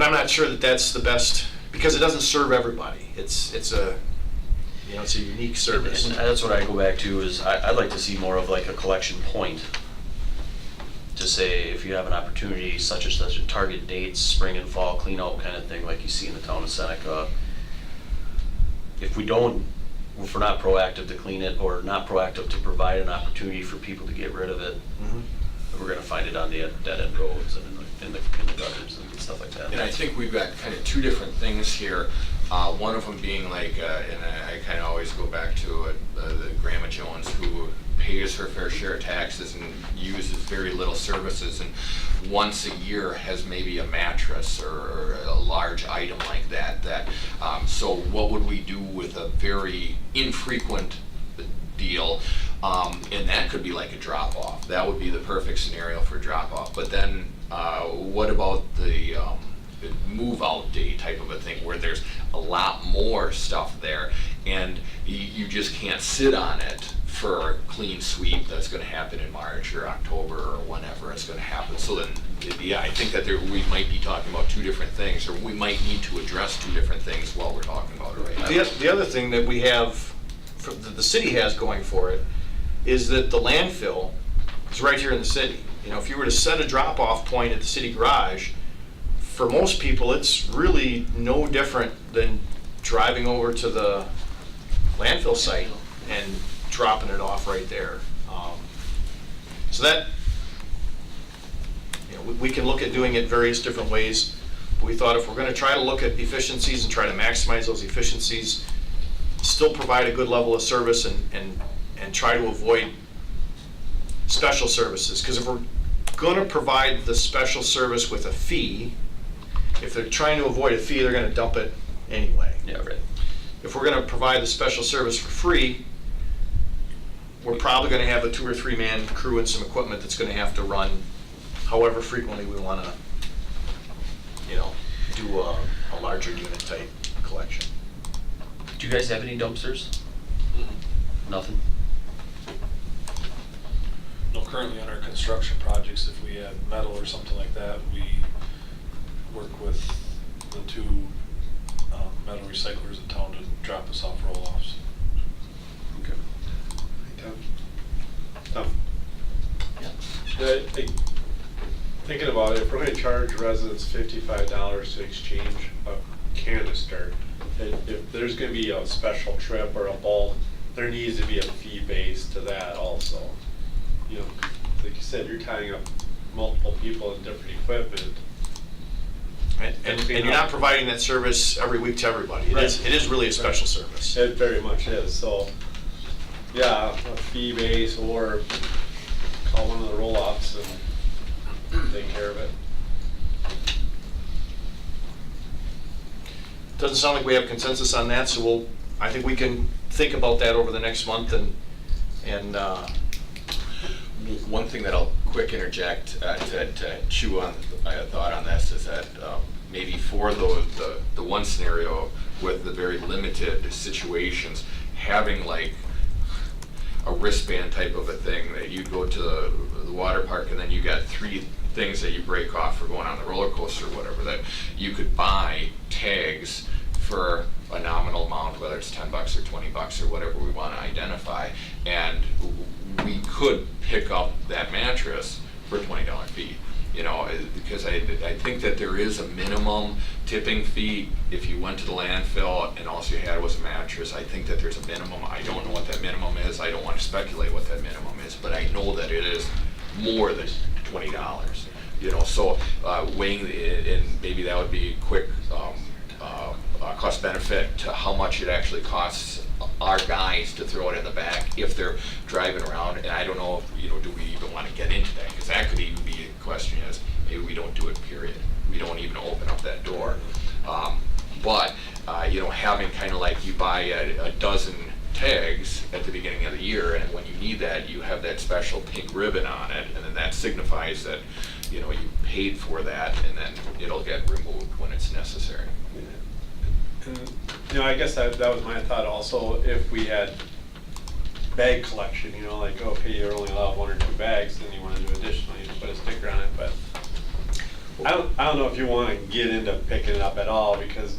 I'm not sure that that's the best, because it doesn't serve everybody. It's a, you know, it's a unique service. And that's what I go back to, is I'd like to see more of like a collection point. To say, if you have an opportunity such and such, a target dates, spring and fall clean out kind of thing like you see in the town of Seneca. If we're not proactive to clean it, or not proactive to provide an opportunity for people to get rid of it, we're gonna find it on the dead end roads and in the gutters and stuff like that. And I think we've got kind of two different things here. One of them being like, and I kind of always go back to the Grandma Jones, who pays her fair share of taxes and uses very little services, and once a year has maybe a mattress or a large item like that. So what would we do with a very infrequent deal? And that could be like a drop-off. That would be the perfect scenario for drop-off. But then what about the move-out day type of a thing, where there's a lot more stuff there, and you just can't sit on it for a clean sweep that's going to happen in March or October or whenever it's going to happen. So then, yeah, I think that we might be talking about two different things, or we might need to address two different things while we're talking about it right now. The other thing that we have, that the city has going for it, is that the landfill is right here in the city. You know, if you were to set a drop-off point at the city garage, for most people, it's really no different than driving over to the landfill site and dropping it off right there. So that, you know, we can look at doing it various different ways. But we thought if we're going to try to look at efficiencies and try to maximize those efficiencies, still provide a good level of service, and try to avoid special services. Because if we're going to provide the special service with a fee, if they're trying to avoid a fee, they're going to dump it anyway. Yeah, right. If we're going to provide the special service for free, we're probably going to have a 2 or 3 man crew and some equipment that's going to have to run however frequently we want to, you know, do a larger unit type collection. Do you guys have any dumpsters? Nothing? No, currently on our construction projects, if we have metal or something like that, we work with the 2 metal recyclers in town to drop us off roll-offs. Okay. Thinking about it, if we're gonna charge residents $55 to exchange a canister, and if there's gonna be a special trip or a bulk, there needs to be a fee base to that also. You know, like you said, you're tying up multiple people in different equipment. And you're not providing that service every week to everybody. It is really a special service. It very much is, so, yeah, a fee base, or call one of the roll-offs and take care of it. Doesn't sound like we have consensus on that, so I think we can think about that over the next month and One thing that I'll quick interject to chew on a thought on this is that maybe for the one scenario with the very limited situations, having like a wristband type of a thing that you go to the water park and then you got 3 things that you break off for going on the roller coaster or whatever, that you could buy tags for a nominal amount, whether it's $10 or $20 or whatever we want to identify, and we could pick up that mattress for a $20 fee. You know, because I think that there is a minimum tipping fee if you went to the landfill and all you had was a mattress. I think that there's a minimum. I don't know what that minimum is. I don't want to speculate what that minimum is, but I know that it is more than $20. You know, so weighing and maybe that would be a quick cost benefit to how much it actually costs our guys to throw it in the back if they're driving around. And I don't know if, you know, do we even want to get into that? Because that could even be a question is maybe we don't do it, period. We don't even open up that door. But you know, having kind of like you buy a dozen tags at the beginning of the year, and when you need that, you have that special pink ribbon on it, and then that signifies that, you know, you paid for that, and then it'll get removed when it's necessary. And, you know, I guess that was my thought also, if we had bag collection, you know, like, okay, you're only allowed 1 or 2 bags, then you want to do additional, you put a sticker on it, but I don't know if you want to get into picking it up at all, because,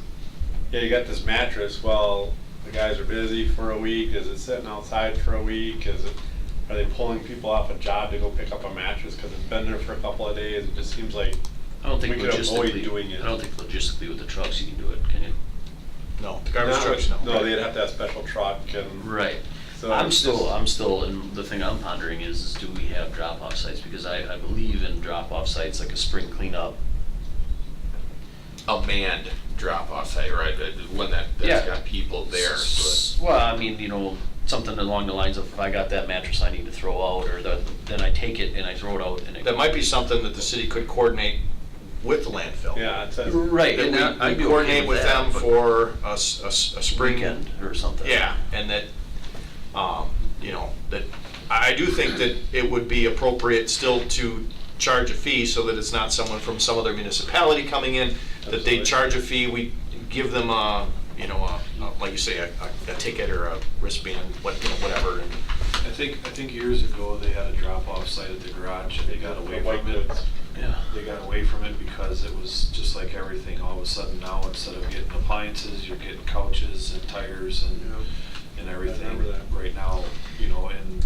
yeah, you got this mattress, well, the guys are busy for a week, is it sitting outside for a week, are they pulling people off a job to go pick up a mattress because it's been there for a couple of days? It just seems like I don't think we could avoid logistically, doing it. I don't think logistically with the trucks you can do it, can you? No, the garbage trucks, no. No, they'd have to have special truck and. Right. So I'm it's still, and the thing I'm pondering is do we have drop-off sites? Because I believe in drop-off sites like a spring cleanup. A manned drop-off site, right? One that's Yeah. got people there. Well, I mean, you know, something along the lines of if I got that mattress I need to throw out, or then I take it and I throw it out and it. That might be something that the city could coordinate with the landfill. Yeah, it says. Right, That and I'd we be okay coordinate with that, them but for a spring. weekend or something. Yeah, and that, you know, that, I do think that it would be appropriate still to charge a fee so that it's not someone from some other municipality coming in, that they Absolutely. charge a fee, we give them a, you know, like you say, a ticket or a wristband, whatever. And I think years ago, they had a drop-off site at the garage, and they got away from it. Yeah. They got away from it because it was just like everything, all of a sudden now, instead of getting appliances, you're getting couches and tires and everything. I remember that. Right now, you know, and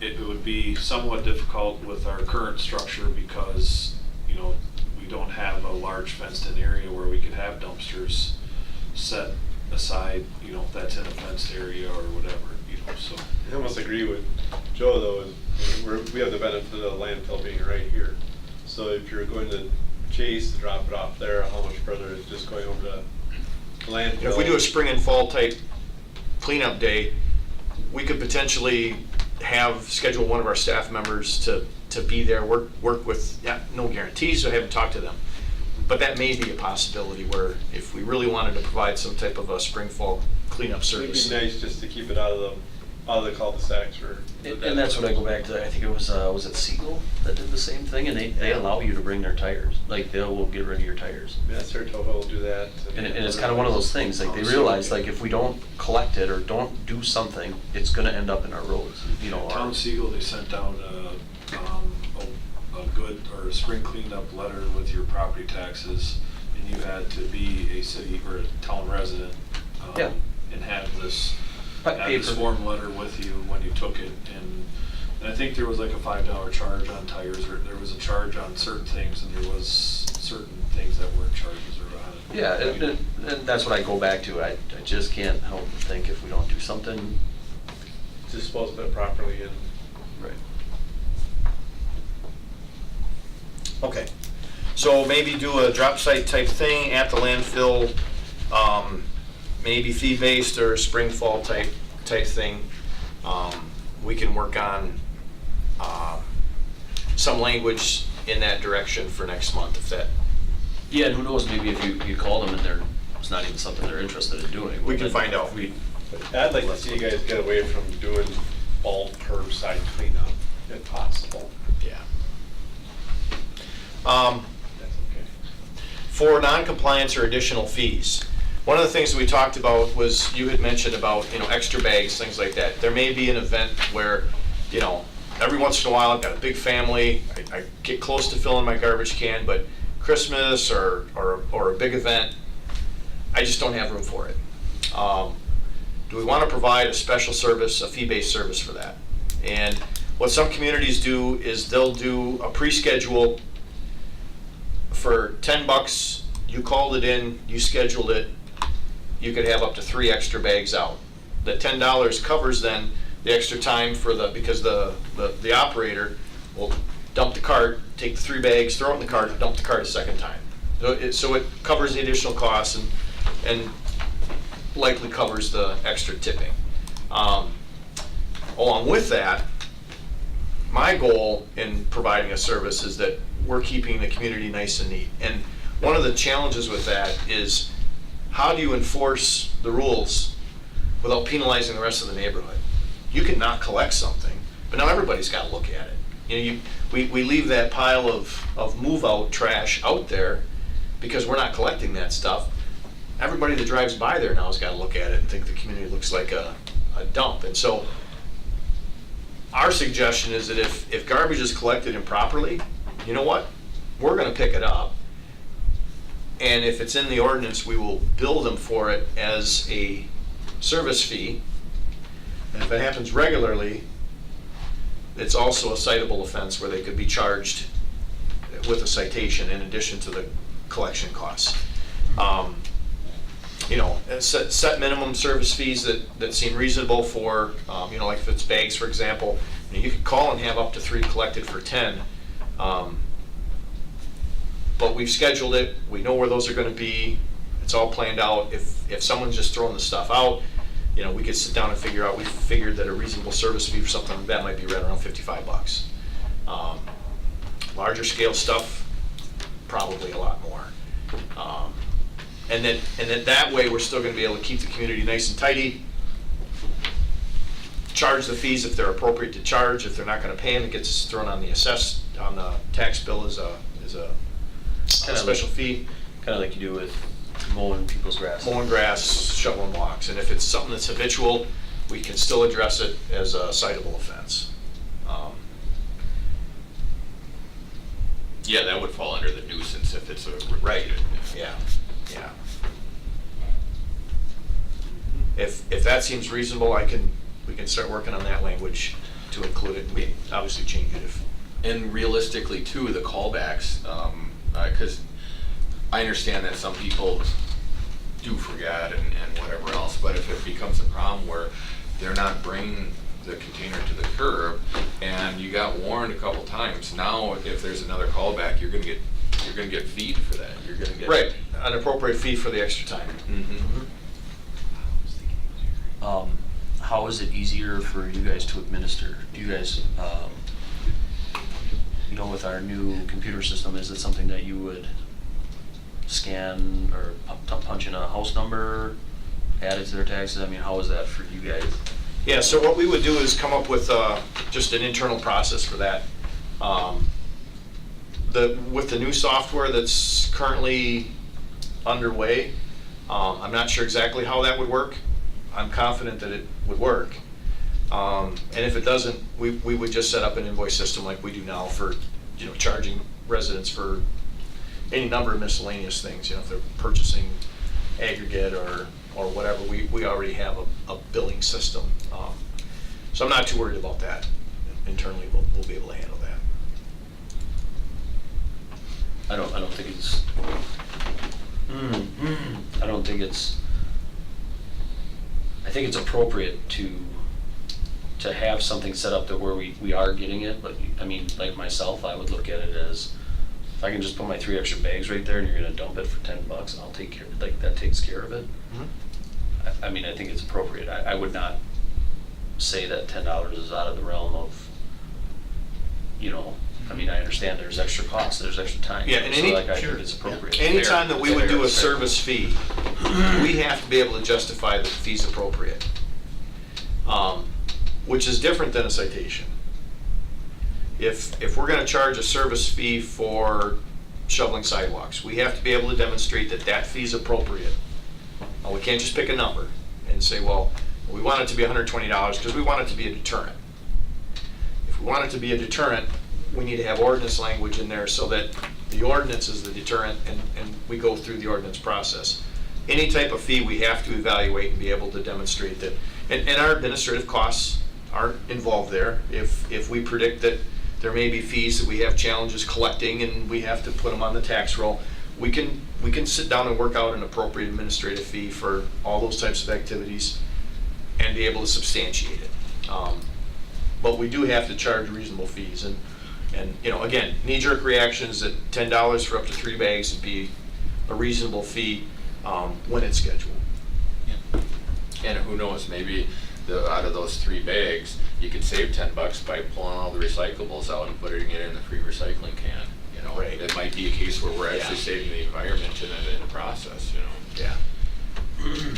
it would be somewhat difficult with our current structure because, you know, we don't have a large fenced-in area where we could have dumpsters set aside, you know, if that's in a fenced area or whatever, you know, so. I almost agree with Joe though, we have the benefit of the landfill being right here. So if you're going to Chase to drop it off there, how much further is just going over to landfill? if we do a spring and fall type cleanup day, we could potentially schedule one of our staff members to be there, work with, yeah, no guarantees, I haven't talked to them. But that may be a possibility where if we really wanted to provide some type of a spring, fall cleanup It'd service. be nice just to keep it out of the cul-de-sacs or. And that's what I go back to, I think it was it Siegel that did the same thing, and they allow you to bring their tires, like they will get rid of your tires. Yeah, Saratoga will do that. And it's kind of one of those things, like they realize, like if we don't collect it or don't do something, it's gonna end up in our roads, you know. Town Siegel, they sent out a good or a spring cleanup letter with your property taxes, and you had to be a city or a town resident. Yeah. And have this Paper. form letter with you when you took it, and I think there was like a $5 charge on tires, or there was a charge on certain things, and there was certain things that weren't charges or on it. Yeah, and that's what I go back to, I just can't help but think if we don't do something. Dispose of it properly and. Right. Okay, so maybe do a drop site type thing at the landfill, maybe fee-based or spring, fall type thing. We can work on some language in that direction for next month if that, Yeah, and who knows, maybe if you call them and it's not even something they're interested in doing. We can then find out. I'd like to see you guys get away from doing bulk curbside cleanup if possible. yeah. That's okay. For non-compliance or additional fees, one of the things that we talked about was, you had mentioned about, you know, extra bags, things like that. There may be an event where, you know, every once in a while, I've got a big family, I get close to filling my garbage can, but Christmas or a big event, I just don't have room for it. Do we want to provide a special service, a fee-based service for that? And What some communities do is they'll do a pre-schedule for $10. You called it in, you scheduled it, you could have up to 3 extra bags out. The $10 covers then the extra time for because the operator will dump the cart, take the 3 bags, throw it in the cart, dump the cart a second time. So it covers the additional costs and likely covers the extra tipping. Along with that, my goal in providing a service is that we're keeping the community nice and neat. And one of the challenges with that is, how do you enforce the rules without penalizing the rest of the neighborhood? You can not collect something, but now everybody's got to look at it. We leave that pile of move-out trash out there because we're not collecting that stuff. Everybody that drives by there now has got to look at it and think the community looks like a dump. And so our suggestion is that if garbage is collected improperly, you know what? We're going to pick it up. And if it's in the ordinance, we will bill them for it as a service fee. And if it happens regularly, it's also a citable offense where they could be charged with a citation in addition to the collection costs. Set minimum service fees that seem reasonable for, like if it's bags, for example, you could call and have up to 3 collected for 10. But we've scheduled it, we know where those are going to be, it's all planned out. If someone's just throwing the stuff out, we could sit down and figure out, we figured that a reasonable service fee for something like that might be right around $55. Larger scale stuff, probably a lot more. And then that way we're still going to be able to keep the community nice and tidy, charge the fees if they're appropriate to charge. If they're not going to pay them, it gets thrown on the tax bill as a special fee. Kind of like you do with mowing people's grass. Mowing grass, shoveling walks, and if it's something that's habitual, we can still address it as a citable offense. Yeah, that would fall under the nuisance if it's a repeated. Yeah. If that seems reasonable, we can start working on that language to include it. We obviously change it if. And realistically too, the callbacks, because I understand that some people do forget and whatever else, but if it becomes a problem where they're not bringing the container to the curb and you got warned a couple times, now if there's another callback, you're gonna get feed for that. You're gonna get Right, an appropriate fee for the extra time. Mm-hmm. How is it easier for you guys to administer? Do you guys, with our new computer system, is it something that you would scan or punch in a house number, add it to their taxes? I mean, how is that for you guys? Yeah, so what we would do is come up with just an internal process for that. With the new software that's currently underway, I'm not sure exactly how that would work. I'm confident that it would work. And if it doesn't, we would just set up an invoice system like we do now for charging residents for any number of miscellaneous things. If they're purchasing aggregate or whatever, we already have a billing system. So I'm not too worried about that. Internally, we'll be able to handle that. I don't think it's. I think it's appropriate to have something set up that where we are getting it, but I mean, like myself, I would look at it as, if I can just put my 3 extra bags right there and you're gonna dump it for $10 and I'll take care, like that takes care of it. Mm-hmm. I mean, I think it's appropriate. I would not say that $10 is out of the realm of, I mean, I understand there's extra costs, there's extra time. Yeah, and so I think it's appropriate. anytime that we would do a Fair. service fee, we have to be able to justify that the fee's appropriate, which is different than a citation. If we're going to charge a service fee for shoveling sidewalks, we have to be able to demonstrate that that fee's appropriate. Now, we can't just pick a number and say, well, we want it to be $120 because we want it to be a deterrent. If we want it to be a deterrent, we need to have ordinance language in there so that the ordinance is the deterrent and we go through the ordinance process. Any type of fee we have to evaluate and be able to demonstrate that, and our administrative costs aren't involved there. If we predict that there may be fees that we have challenges collecting and we have to put them on the tax roll, we can sit down and work out an appropriate administrative fee for all those types of activities and be able to substantiate it. But we do have to charge reasonable fees, and you know, again, knee-jerk reactions at $10 for up to 3 bags would be a reasonable fee when it's scheduled. And who knows, maybe out of those 3 bags, you could save $10 by pulling all the recyclables out and putting it in the free recycling can. You know, Right. it might be a case where we're actually Yeah. saving the environment in the process. You know. Yeah.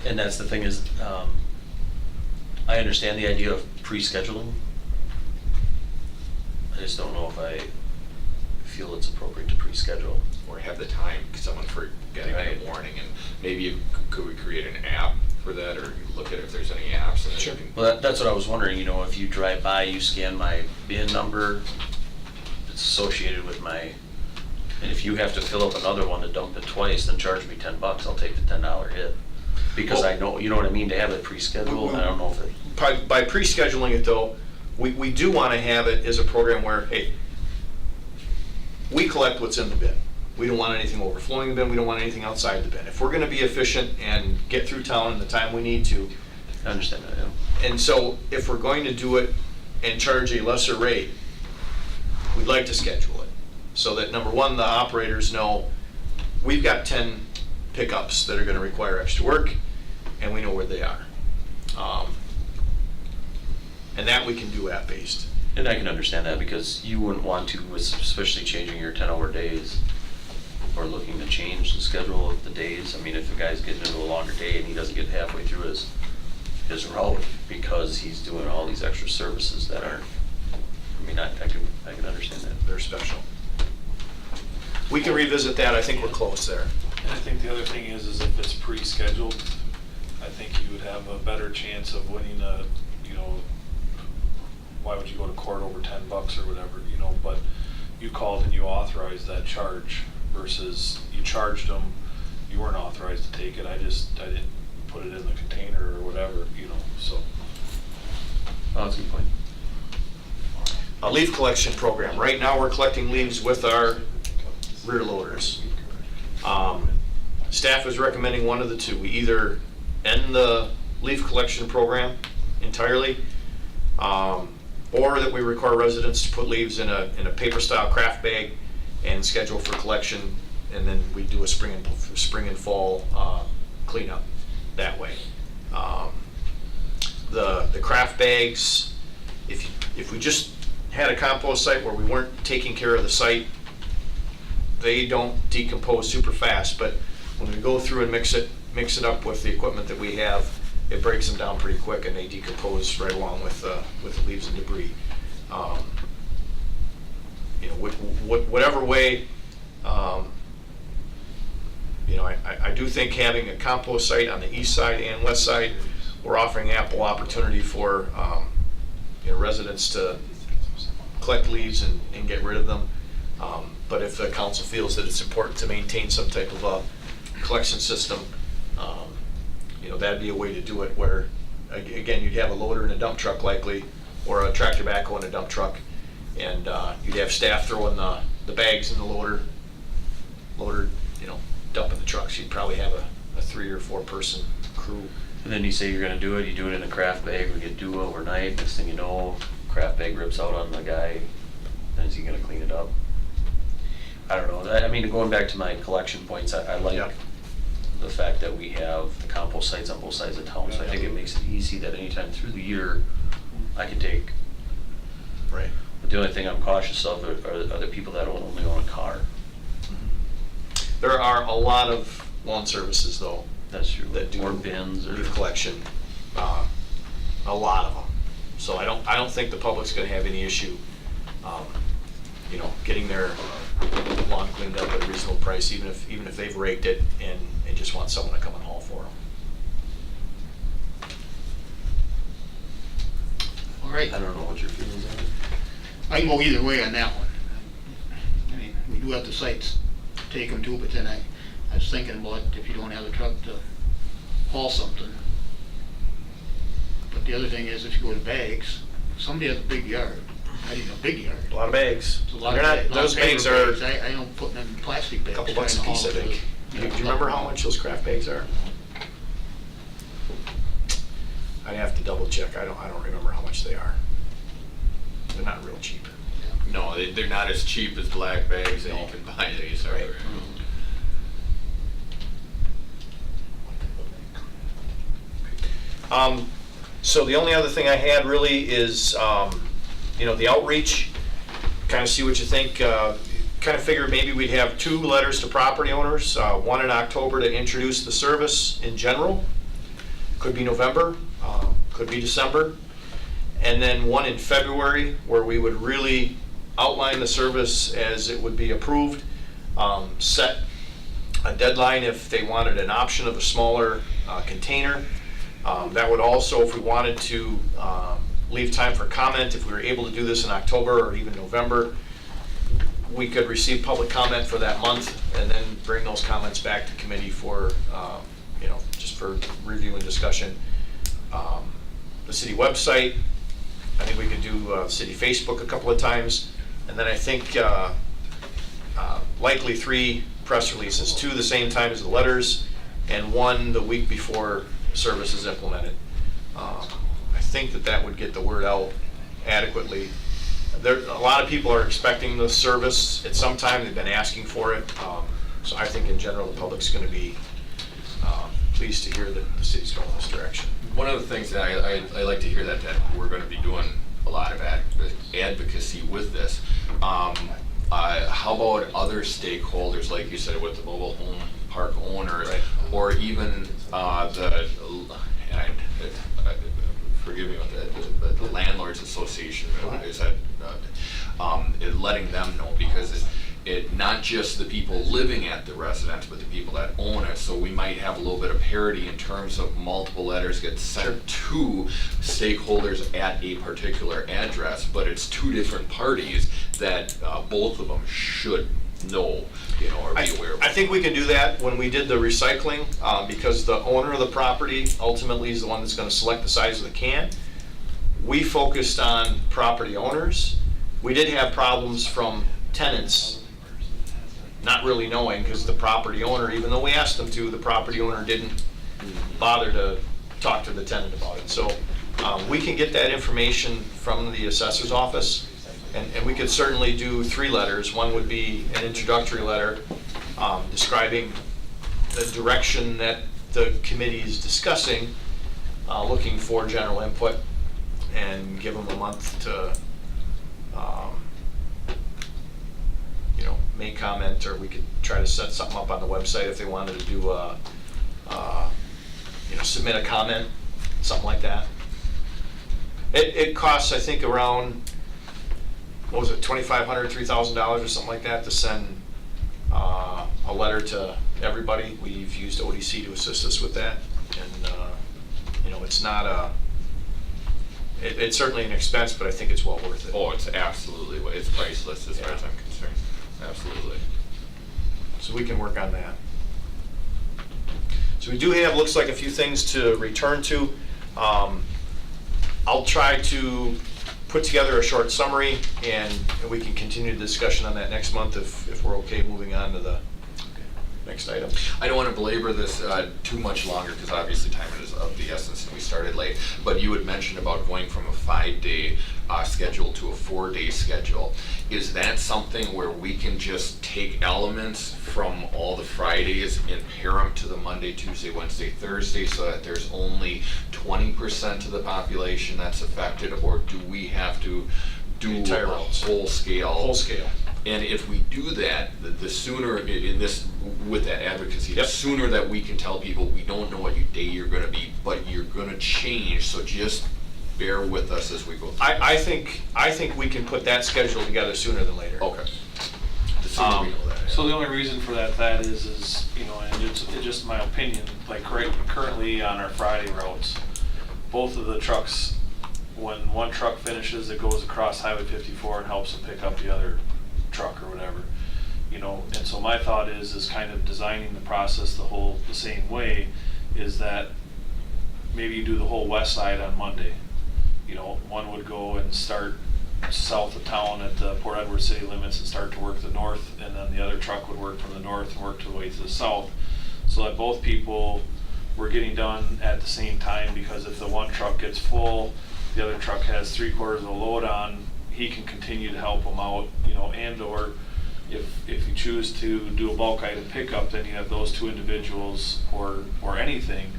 And that's the thing is, I understand the idea of pre-scheduling. I just don't know if I feel it's appropriate to pre-schedule. Or have the time, someone forgetting in Right. the morning, and maybe could we create an app for that, or look at if there's any apps? And then Sure. you can- Well, that's what I was wondering, you know, if you drive by, you scan my bin number, it's associated with my, and if you have to fill up another one to dump it twice, then charge me $10, I'll take the $10 hit. Because I know, you know what I mean, to have it pre-scheduled, I don't know if it, By pre-scheduling it though, we do want to have it as a program where, hey, we collect what's in the bin. We don't want anything overflowing the bin, we don't want anything outside the bin. If we're going to be efficient and get through town in the time we need to, I understand that, yeah. and so if we're going to do it and charge a lesser rate, we'd like to schedule it. So that number one, the operators know we've got 10 pickups that are going to require extra work, and we know where they are. And that we can do app-based. And I can understand that because you wouldn't want to, especially changing your 10-hour days or looking to change the schedule of the days. I mean, if a guy's getting into a longer day and he doesn't get halfway through his route because he's doing all these extra services that aren't, I mean, I can understand that. They're special. We can revisit that, I think we're close there. And I think the other thing is if it's pre-scheduled, I think you would have a better chance of winning a, you know, why would you go to court over $10 or whatever, you know, but you called and you authorized that charge versus you charged them, you weren't authorized to take it, I didn't put it in the container or whatever, you know, so. Oh, that's a good point. A leaf collection program. Right now, we're collecting leaves with our rear loaders. Staff is recommending one of the two. We either end the leaf collection program entirely, or that we require residents to put leaves in a paper-style craft bag and schedule for collection, and then we do a spring and fall cleanup that way. The craft bags, if we just had a compost site where we weren't taking care of the site, they don't decompose super fast, but when we go through and mix it up with the equipment that we have, it breaks them down pretty quick and they decompose right along with the leaves and debris. You know, whatever way, you know, I do think having a compost site on the east side and west side, we're offering ample opportunity for you know, residents to collect leaves and get rid of them. But if the council feels that it's important to maintain some type of a collection system, you know, that'd be a way to do it where, again, you'd have a loader and a dump truck likely, or a tractor backhoe and a dump truck, and you'd have staff throwing the bags in the loader, you know, dumping the trucks. You'd probably have a 3 or 4 person crew. And then you say you're gonna do it, you do it in a craft bag, we get do overnight, next thing you know, craft bag rips out on the guy, and is he gonna clean it up? I don't know, I mean, going back to my collection points, I like Yeah. the fact that we have the compost sites on both sides of town, so I think it makes it easy that anytime through the year, I can take. Right. But the only thing I'm cautious of are the people that only own a car. There are a lot of lawn services though That's true. that do Or bins or. leaf collection, a lot of them. So I don't think the public's gonna have any issue, you know, getting their lawn cleaned up at a reasonable price, even if they've raked it and just want someone to come and haul for them. All right, I don't know what your feelings are. I can go either way on that one. I mean, we do have the sites to take them to, but then I was thinking about if you don't have a truck to haul something. But the other thing is, if you go to bags, somebody has a big yard, not even a big yard. A lot of bags. It's a lot They're of not, bags, a lot those of paper bags are bags. I don't put them in plastic a bags. couple bucks a trying to piece, I haul think. to Do the- you remember how much those craft bags are? I'd have to double check. I don't remember how much they are. They're not real cheap. No, they're not as cheap as black bags that you can buy these, are Right. they? So the only other thing I had really is, the outreach, kind of see what you think. Kind of figured maybe we'd have 2 letters to property owners, one in October to introduce the service in general, could be November, could be December, and then one in February where we would really outline the service as it would be approved, set a deadline if they wanted an option of a smaller container. That would also, if we wanted to leave time for comment, if we were able to do this in October or even November, we could receive public comment for that month and then bring those comments back to committee for, just for review and discussion. The city website, I think we could do city Facebook a couple of times. And then I think likely 3 press releases, 2 the same time as the letters, and 1 the week before service is implemented. I think that would get the word out adequately. A lot of people are expecting the service at some time. They've been asking for it. So I think in general the public's going to be pleased to hear that the city's going this direction. One of the things that I like to hear that we're going to be doing a lot of advocacy with this. How about other stakeholders, like you said, with the mobile home park owners, Right. or even forgive me, the landlords association, is that letting them know, because it not just the people living at the residence, but the people that own it. So we might have a little bit of parity in terms of multiple letters get sent to stakeholders at a particular address, but it's 2 different parties that both of them should know, or be aware of. I think we can do that when we did the recycling, because the owner of the property ultimately is the one that's going to select the size of the can. We focused on property owners. We did have problems from tenants not really knowing, because the property owner, even though we asked them to, the property owner didn't bother to talk to the tenant about it. So we can get that information from the assessor's office, and we could certainly do 3 letters. One would be an introductory letter describing the direction that the committee is discussing, looking for general input, and give them a month to make comment, or we could try to set something up on the website if they wanted to do submit a comment, something like that. It costs, I think, around, what was it, $2,500, $3,000 or something like that to send a letter to everybody. We've used ODC to assist us with that, and it's not it's certainly an expense, but I think it's well worth it. Oh, it's absolutely, it's priceless as far as I'm concerned. Absolutely. So we can work on that. So we do have, looks like, a few things to return to. I'll try to put together a short summary, and we can continue the discussion on that next month if we're okay moving on to the next item. I don't want to belabor this too much longer, because obviously time is of the essence and we started late. But you had mentioned about going from a 5-day schedule to a 4-day schedule. Is that something where we can just take elements from all the Fridays and pair them to the Monday, Tuesday, Wednesday, Thursday, so that there's only 20% of the population that's affected? Or do we have to do Entire a routes. whole scale? Whole scale. And if we do that, the sooner in this, with that advocacy, Yep. the sooner that we can tell people, we don't know what day you're going to be, but you're going to change. So just bear with us as we go through. I think we can put that schedule together sooner than later. Okay. The sooner we know that. So the only reason for that is, and it's just my opinion, like currently on our Friday routes, both of the trucks, when one truck finishes, it goes across Highway 54 and helps them pick up the other truck or whatever, and so my thought is kind of designing the process the same way, is that maybe you do the whole west side on Monday. You know, one would go and start south of town at the Port Edward city limits and start to work the north, and then the other truck would work from the north and work to the way to the south, so that both people were getting done at the same time, because if the one truck gets full, the other truck has 3/4 of the load on, he can continue to help them out, you know, and or if you choose to do a bulk item pickup, then you have those two individuals, or anything,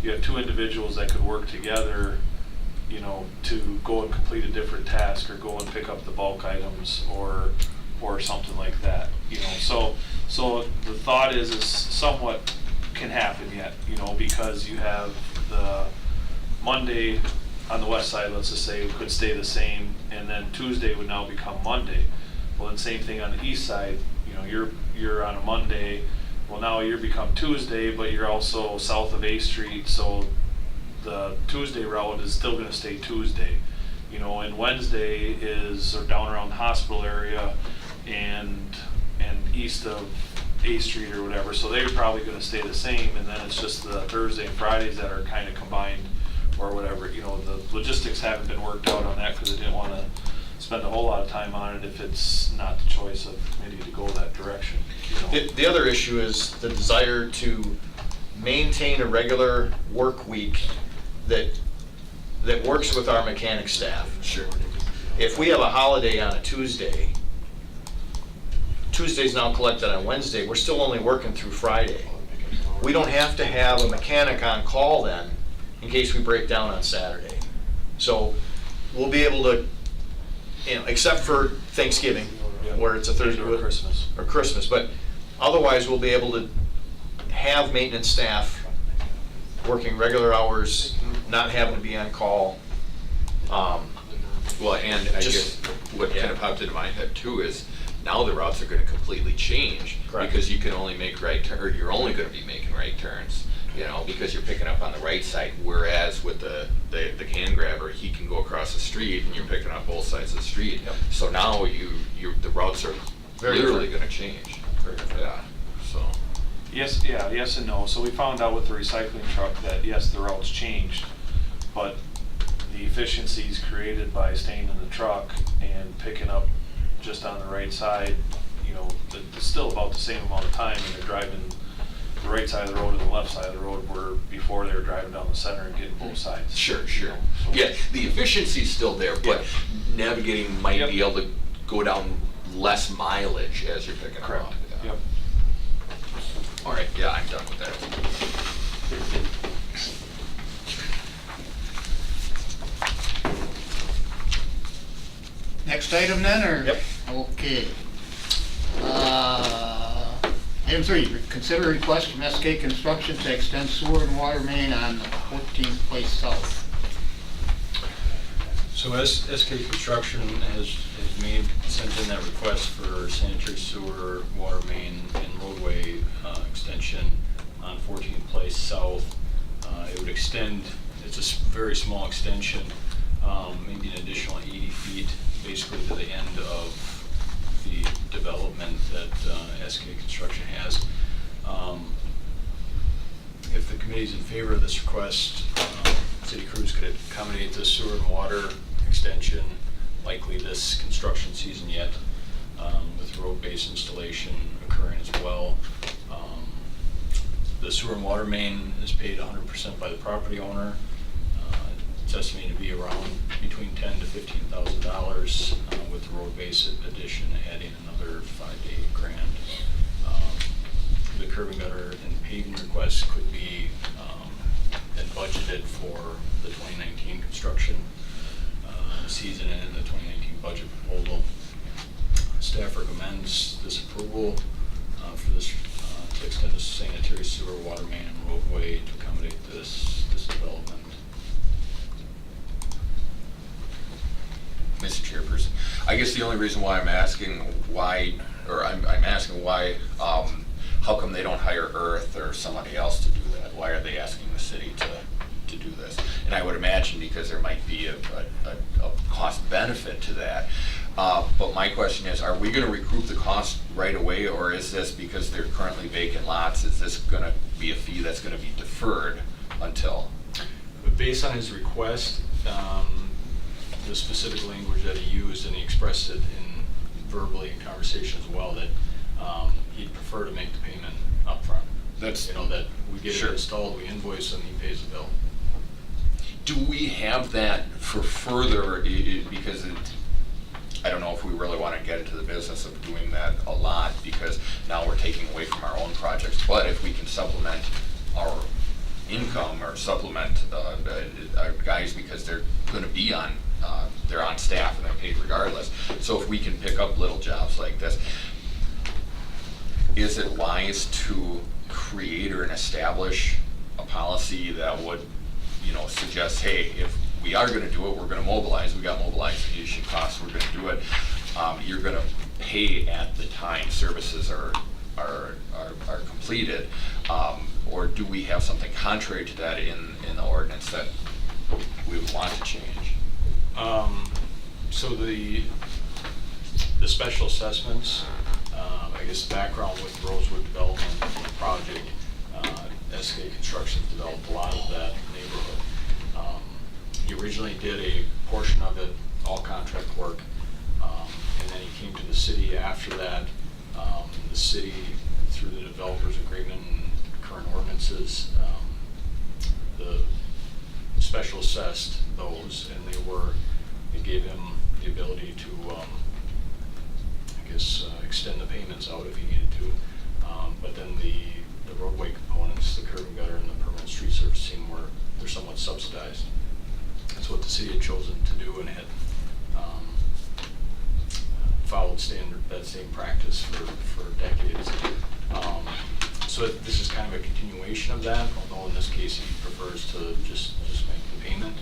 you have two individuals that could work together, you know, to go and complete a different task, or go and pick up the bulk items, or something like that, you know. So the thought is somewhat can happen yet, you know, because you have the Monday on the west side, let's just say, could stay the same, and then Tuesday would now become Monday. Well, then same thing on the east side, you know, you're on a Monday, well, now you're become Tuesday, but you're also south of A Street, so the Tuesday route is still gonna stay Tuesday. You know, and Wednesday is or down around the hospital area and east of A Street or whatever, so they're probably gonna stay the same, and then it's just the Thursday and Fridays that are kinda combined or whatever. You know, the logistics haven't been worked out on that, because they didn't wanna spend a whole lot of time on it if it's not the choice of the committee to go that direction, you know. The other issue is the desire to maintain a regular work week that works with our mechanic staff. Sure. If we have a holiday on a Tuesday's now collected on Wednesday, we're still only working through Friday. We don't have to have a mechanic on call then, in case we break down on Saturday. So we'll be able to, you know, except for Thanksgiving, where it's a Thursday. Or Christmas. Or Christmas, but otherwise we'll be able to have maintenance staff working regular hours, not having to be on call. Well, and I guess what kind of popped into my head too is, now the routes are gonna completely change. Correct. Because you can only make right turn, or you're only gonna be making right turns, you know, because you're picking up on the right side. Whereas with the can grabber, he can go across the street and you're picking up both sides of the street. Yep. So now the routes are Very literally different. gonna change. Very different. Yeah, so. Yes and no. So we found out with the recycling truck that yes, the routes changed, but the efficiencies created by staying in the truck and picking up just on the right side, you know, it's still about the same amount of time, and they're driving the right side of the road and the left side of the road, where before they were driving down the center and getting both sides. Sure. You know, so- Yeah, the efficiency's still there, but navigating might Yep. be able to go down less mileage as you're picking Correct. up. Yeah. Yep. All right, yeah, I'm done with that. Next item then, or? Yep. Okay. Item 3, consider a request from SK Construction to extend sewer and water main on 14th Place South. So SK Construction has sent in that request for sanitary sewer, water main, and roadway extension on 14th Place South. It would extend, it's a very small extension, maybe an additional 80 feet, basically to the end of the development that SK Construction has. If the committee's in favor of this request, city crews could accommodate the sewer and water extension, likely this construction season yet, with road base installation occurring as well. The sewer and water main is paid 100% by the property owner. It's estimated to be around between $10,000 to $15,000, with the road base addition adding another $5,000 to $8,000. The curb and gutter and paving requests could be and budgeted for the 2019 construction season and in the 2019 budget proposal. Staff recommends this approval for this to extend the sanitary sewer, water main, and roadway to accommodate this development. Mr. Chairperson, I guess the only reason why I'm asking why, how come they don't hire Earth or somebody else to do that? Why are they asking the city to do this? And I would imagine because there might be a cost benefit to that. But my question is, are we gonna recoup the cost right away, or is this because they're currently vacant lots, is this gonna be a fee that's gonna be deferred until? based on his request, the specific language that he used, and he expressed it in verbally in conversation as well, that he'd prefer to make the payment upfront. That's- You know, that we get Sure. it installed, we invoice, and he pays the bill. Do we have that for further, because I don't know if we really want to get into the business of doing that a lot, because now we're taking away from our own projects, but if we can supplement our income or supplement our guys, because they're going to be on, they're on staff and they're paid regardless, so if we can pick up little jobs like this, is it wise to create or establish a policy that would, you know, suggest, hey, if we are gonna do it, we're gonna mobilize, we got mobilization costs, we're gonna do it, you're gonna pay at the time services are completed, or do we have something contrary to that in the ordinance that we would want to change? So the special assessments, I guess the background with Rosewood Development project, SK Construction developed a lot of that neighborhood. He originally did a portion of it, all contract work, and then he came to the city after that. The city, through the developers agreement and current ordinances, the special assessed those, and it gave him the ability to, extend the payments out if he needed to. But then the roadway components, the curb and gutter and the permanent street surfacing they're somewhat subsidized. That's what the city had chosen to do, and had followed that same practice for decades. So this is kind of a continuation of that, although in this case he prefers to just make the payment.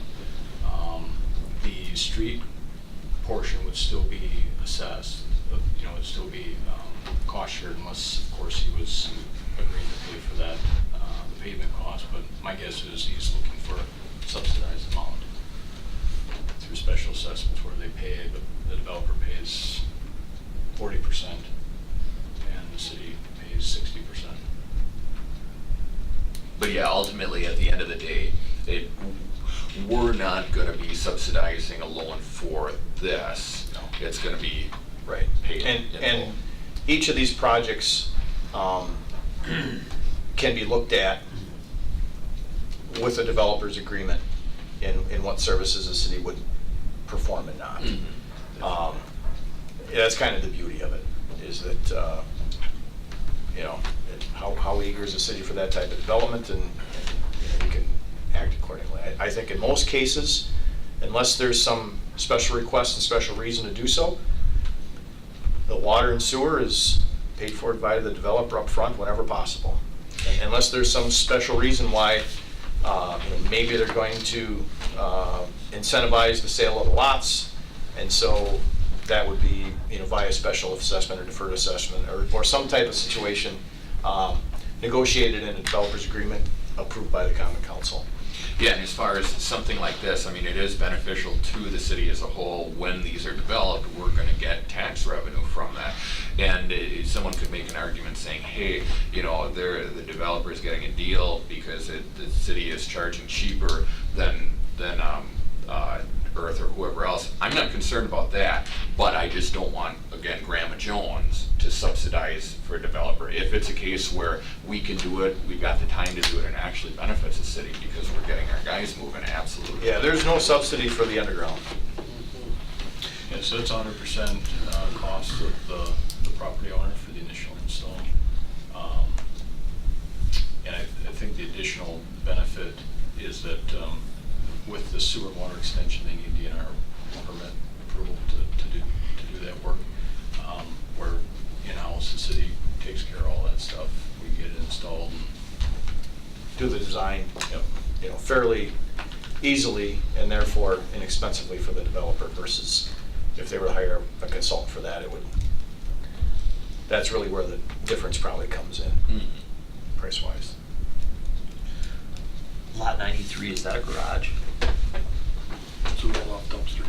The street portion would still be assessed, you know, it'd still be cost shared, unless, of course, he was agreeing to pay for that, the pavement cost, but my guess is he's looking for a subsidized amount through special assessments where they pay, but the developer pays 40% and the city pays 60%. But yeah, ultimately, at the end of the day, we're not gonna be subsidizing a loan for this. No. It's gonna be Right. paid in And full. each of these projects can be looked at with a developer's agreement in what services the city would perform and not. That's kind of the beauty of it, is that, you know, how eager is the city for that type of development, and you know, we can act accordingly. I think in most cases, unless there's some special request and special reason to do so, the water and sewer is paid for by the developer up front whenever possible. And unless there's some special reason why, you know, maybe they're going to incentivize the sale of the lots, and so that would be, you know, via special assessment or deferred assessment, or some type of situation negotiated in a developer's agreement approved by the Common Council. Yeah, and as far as something like this, I mean, it is beneficial to the city as a whole. When these are developed, we're gonna get tax revenue from that. And someone could make an argument saying, hey, you know, the developer's getting a deal because the city is charging cheaper than Earth or whoever else. I'm not concerned about that, but I just don't want, again, Grandma Jones to subsidize for a developer. If it's a case where we can do it, we've got the time to do it, and it actually benefits the city because we're getting our guys moving, absolutely. Yeah, there's no subsidy for the underground. Yeah, so it's 100% cost of the property owner for the initial install. And I think the additional benefit is that with the sewer and water extension, they need DNR permit approval to do that work. Where in-house, the city takes care of all that stuff. We get it installed. Do the design, Yep. you know, fairly easily and therefore inexpensively for the developer, versus if they were to hire a consultant for that, that's really where the difference probably comes in, price-wise. Lot 93, is that a garage? It's a roll-off dumpster.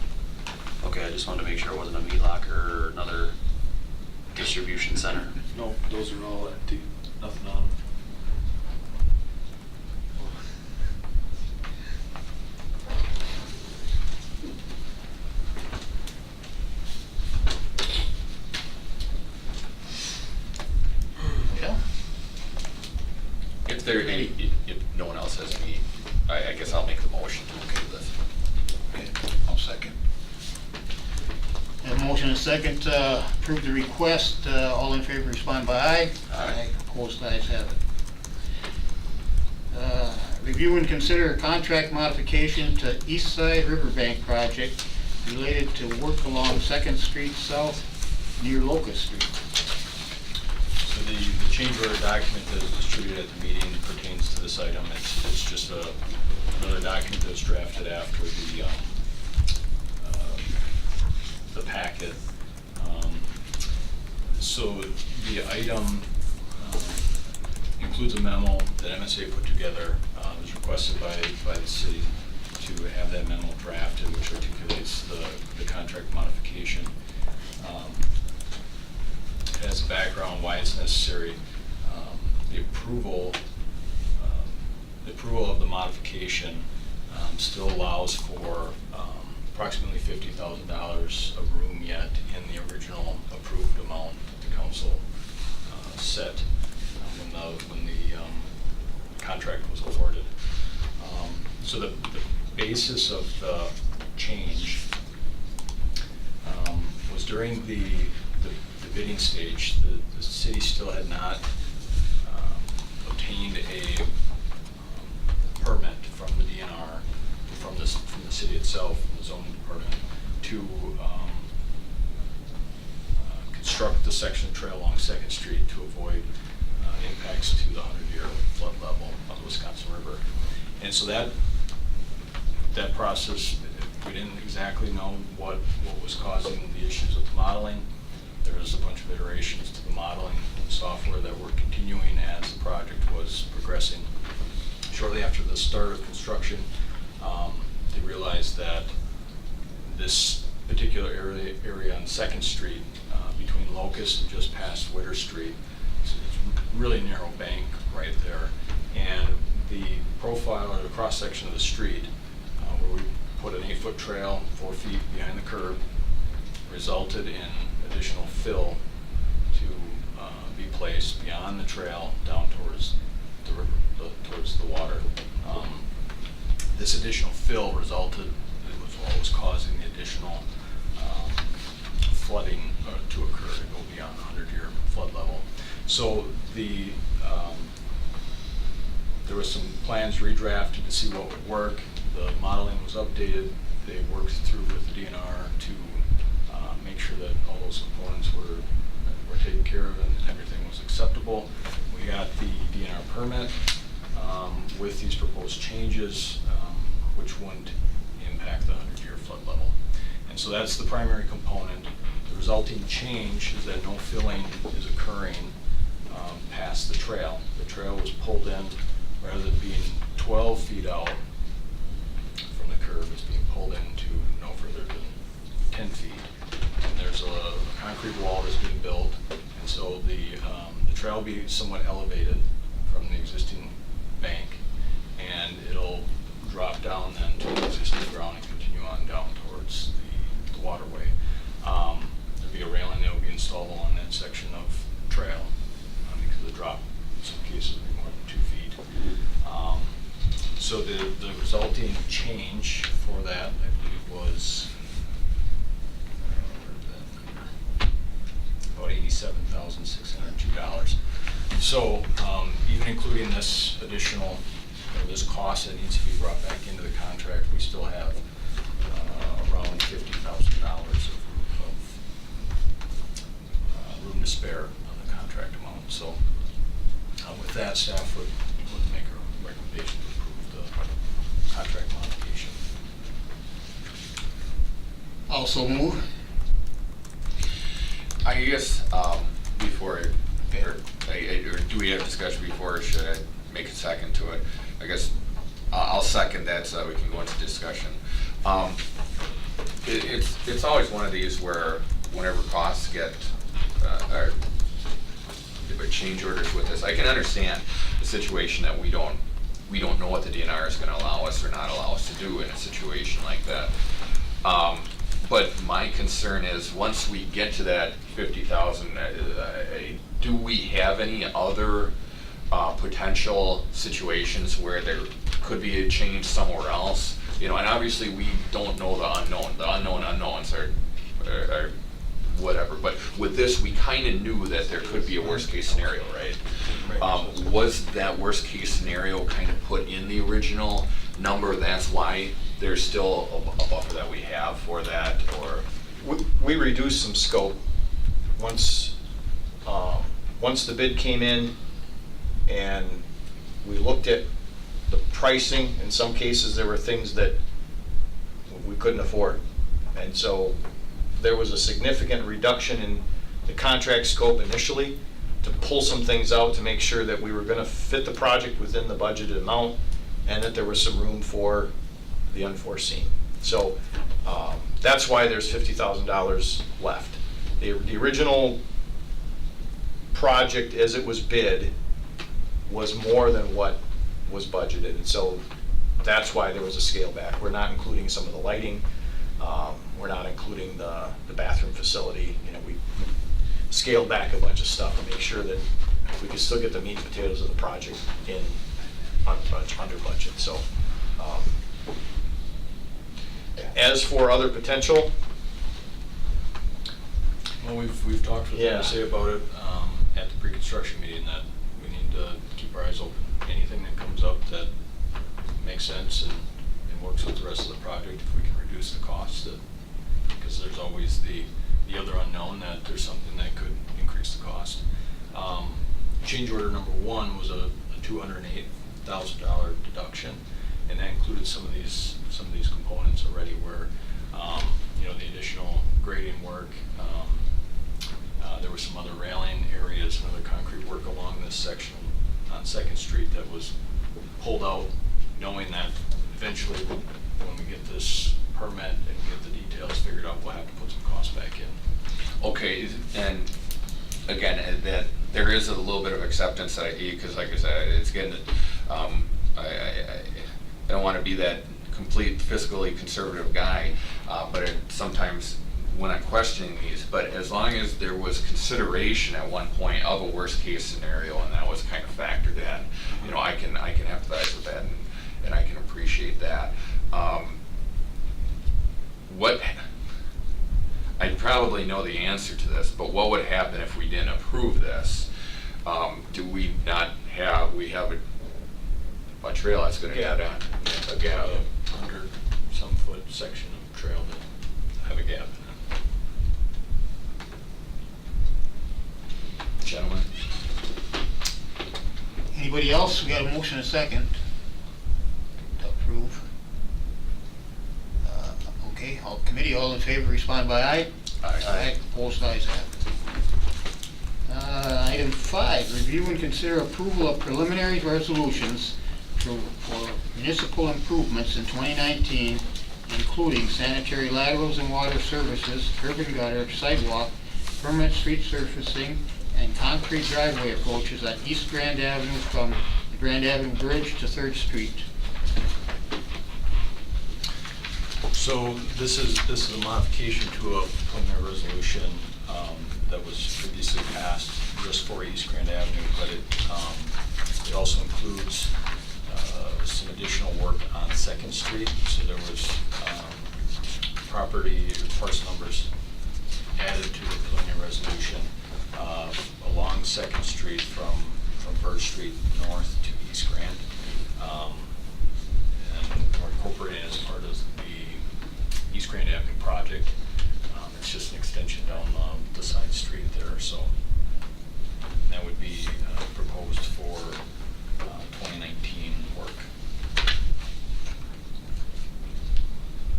Okay, I just wanted to make sure it wasn't a meat locker or another distribution center. No, those are all empty, nothing on them. if no one else has any, I guess I'll make the motion to okay this. Okay, I'll second. Have a motion and a second to approve the request. All in favor, respond by aye. Aye. Opposed, ayes have it. Review and consider a contract modification to East Side Riverbank project related to work along 2nd Street South near Locust Street. So the change order document that is distributed at the meeting pertains to this item. It's just another document that's drafted after the packet. So the item includes a memo that MSA put together. It was requested by the city to have that memo drafted, which articulates the contract modification. As a background, why it's necessary, the approval of the modification still allows for approximately $50,000 of room yet in the original approved amount that the council set when the contract was awarded. So the basis of the change was during the bidding stage, the city still had not obtained a permit from the DNR, from the city itself, from the zoning department, to construct the section of trail along 2nd Street to avoid impacts to the 100-year flood level of the Wisconsin River. And so that process, we didn't exactly know what was causing the issues with the modeling. There was a bunch of iterations to the modeling software that were continuing as the project was progressing. Shortly after the start of construction, they realized that this particular area on 2nd Street, between Locust and just past Witter Street, it's a really narrow bank right there, and the profile or the cross section of the street, where we put an 8-foot trail 4 feet behind the curb, resulted in additional fill to be placed beyond the trail down towards the river, towards the water. This additional fill resulted, it was what was causing the additional flooding to occur, to go beyond the 100-year flood level. So there was some plans redrafted to see what would work. The modeling was updated. They worked through with the DNR to make sure that all those components were taken care of and everything was acceptable. We got the DNR permit with these proposed changes, which wouldn't impact the 100-year flood level. And so that's the primary component. The resulting change is that no filling is occurring past the trail. The trail was pulled in, rather than being 12 feet out from the curb, it's being pulled in to no further than 10 feet. And there's a concrete wall that's being built, and so the trail will be somewhat elevated from the existing bank, and it'll drop down then to the existing ground and continue on down towards the waterway. There'll be a railing that will be installed along that section of trail, because the drop in some cases will be more than 2 feet. So the resulting change for that, I believe, was about $87,602. So even including this additional, this cost that needs to be brought back into the contract, we still have around $50,000 of room to spare on the contract amount. So with that, staff would make a recommendation to approve the contract modification. Also move. I guess, before, or do we have discussion before, or should I make a second to it? I guess I'll second that so that we can go into discussion. It's always one of these where whenever costs get, or change orders with this, I can understand the situation that we don't know what the DNR is gonna allow us or not allow us to do in a situation like that. But my concern is, once we get to that 50,000, do we have any other potential situations where there could be a change somewhere else, you know, and obviously we don't know the unknown. The unknown unknowns are whatever, but with this, we kind of knew that there could be a worst case scenario, right? Was that worst case scenario kind of put in the original number? That's why there's still a buffer that we have for that, or? We reduced some scope once the bid came in, and we looked at the pricing. In some cases, there were things that we couldn't afford. And so there was a significant reduction in the contract scope initially to pull some things out to make sure that we were going to fit the project within the budgeted amount and that there was some room for the unforeseen. So that's why there's $50,000 left. The original project as it was bid was more than what was budgeted, and so that's why there was a scale back. We're not including some of the lighting. We're not including the bathroom facility. You know, we scaled back a bunch of stuff to make sure that we could still get the meat and potatoes of the project in under budget. So, as for other potential, Well, we've talked with Yeah. NSA about it at the pre-construction meeting, that we need to keep our eyes open. Anything that comes up that makes sense and works with the rest of the project, if we can reduce the cost, because there's always the other unknown that there's something that could increase the cost. Change order number 1 was a $208,000 deduction, and that included some of these components already, where you know, the additional grading work. There was some other railing areas and other concrete work along this section on 2nd Street that was pulled out, knowing that eventually when we get this permit and get the details figured out, we'll have to put some costs back in. Okay, and again, that there is a little bit of acceptance that I need, because like I said, it's getting, I don't want to be that complete fiscally conservative guy, but sometimes when I'm questioning these, but as long as there was consideration at one point of a worst case scenario, and that was kind of factored in, you know, I can empathize with that, and I can appreciate that. I probably know the answer to this, but what would happen if we didn't approve this? Do we not have, we have a trail that's gonna Gap. go down? A gap. 100-some foot section of trail that have a gap in it. Gentlemen? Anybody else? We got a motion and a second to approve. Okay, all committee, all in favor, respond by aye. Aye. Opposed, ayes have it. Item 5, review and consider approval of preliminary resolutions for municipal improvements in 2019, including sanitary laterals and water services, curb and gutter, sidewalk, permanent street surfacing, and concrete driveway approaches on East Grand Avenue from the Grand Avenue Bridge to 3rd Street. So this is a modification to a preliminary resolution that was previously passed just for East Grand Avenue, but it also includes some additional work on 2nd Street. So there was property parcel numbers added to the preliminary resolution along 2nd Street from Birch Street north to East Grand. And we're incorporating as part of the East Grand Avenue project. It's just an extension down the side street there, so that would be proposed for 2019 work.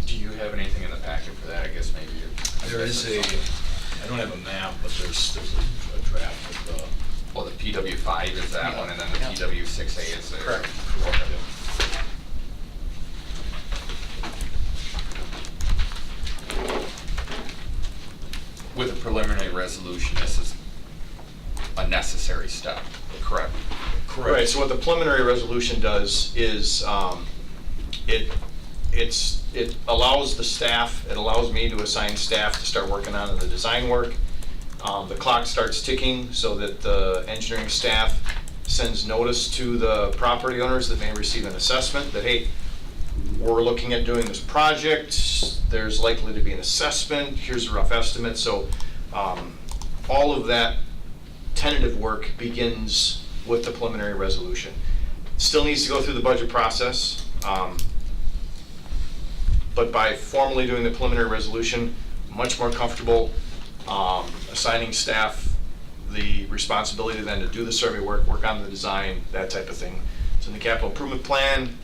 Do you have anything in the packet for that? I guess maybe There is I don't have a map, but there's a draft of the. Well, the PW5 is that one, and then the Yeah. PW6A is there. Correct. With a preliminary resolution, this is a necessary step, correct? Right, so what the preliminary resolution does is, it allows the staff, it allows me to assign staff to start working on the design work. The clock starts ticking so that the engineering staff sends notice to the property owners that may receive an assessment that, hey, we're looking at doing this project, there's likely to be an assessment, here's a rough estimate. So all of that tentative work begins with the preliminary resolution. Still needs to go through the budget process, but by formally doing the preliminary resolution, much more comfortable assigning staff the responsibility then to do the survey work, work on the design, that type of thing. It's in the capital improvement plan.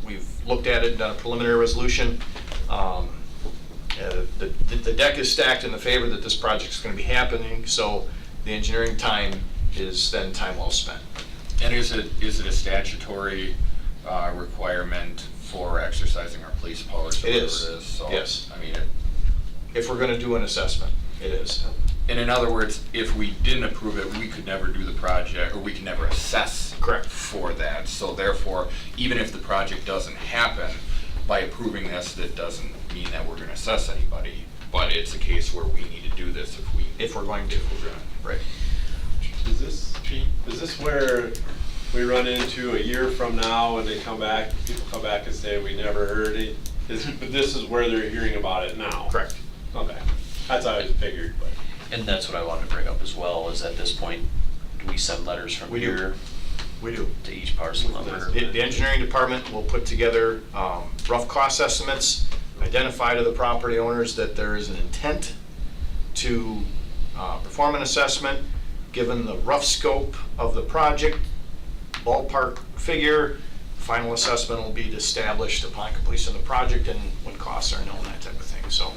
We've looked at it, done a preliminary resolution. The deck is stacked in the favor that this project's going to be happening, so the engineering time is then time well spent. And is it a statutory requirement for exercising our police powers? or It whatever is, So, yes. I mean, If we're going to do an assessment, it is. and in other words, if we didn't approve it, we could never do the project, or we can never assess. Correct. For that. So therefore, even if the project doesn't happen, by approving this, that doesn't mean that we're gonna assess anybody. But it's a case where we need to do this If we're going to. Right. Is this where we run into a year from now and they come back, people come back and say, we never heard it? But this is where they're hearing about it now? Correct. Okay, that's how I figured, but. And that's what I wanted to bring up as well, is at this point, do we send letters from We do. here We do. to each parcel number? The engineering department will put together rough cost estimates, identify to the property owners that there is an intent to perform an assessment, given the rough scope of the project, ballpark figure, final assessment will be established upon completion of the project and when costs are known, that type of thing. So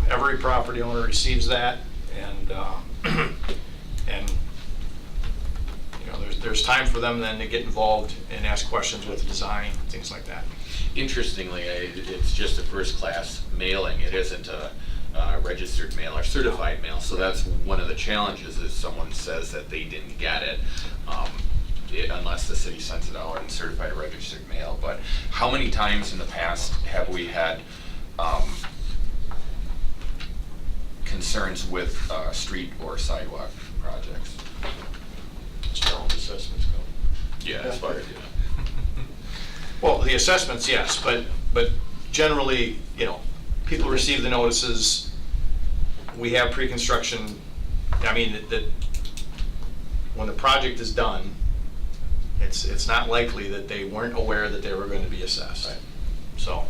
every property owner receives that, and you know, there's time for them then to get involved and ask questions with the design, things like that. Interestingly, it's just a first-class mailing. It isn't a registered mail or certified mail. So that's one of the challenges, is someone says that they didn't get it, unless the city sends it out and certified or registered mail. But how many times in the past have we had concerns with street or sidewalk projects? As far as assessments go. Yeah, as far as, Well, the assessments, yes, but generally, you know, people receive the notices, we have pre-construction, I mean, that when the project is done, it's not likely that they weren't aware that they were going to be assessed. Right. So,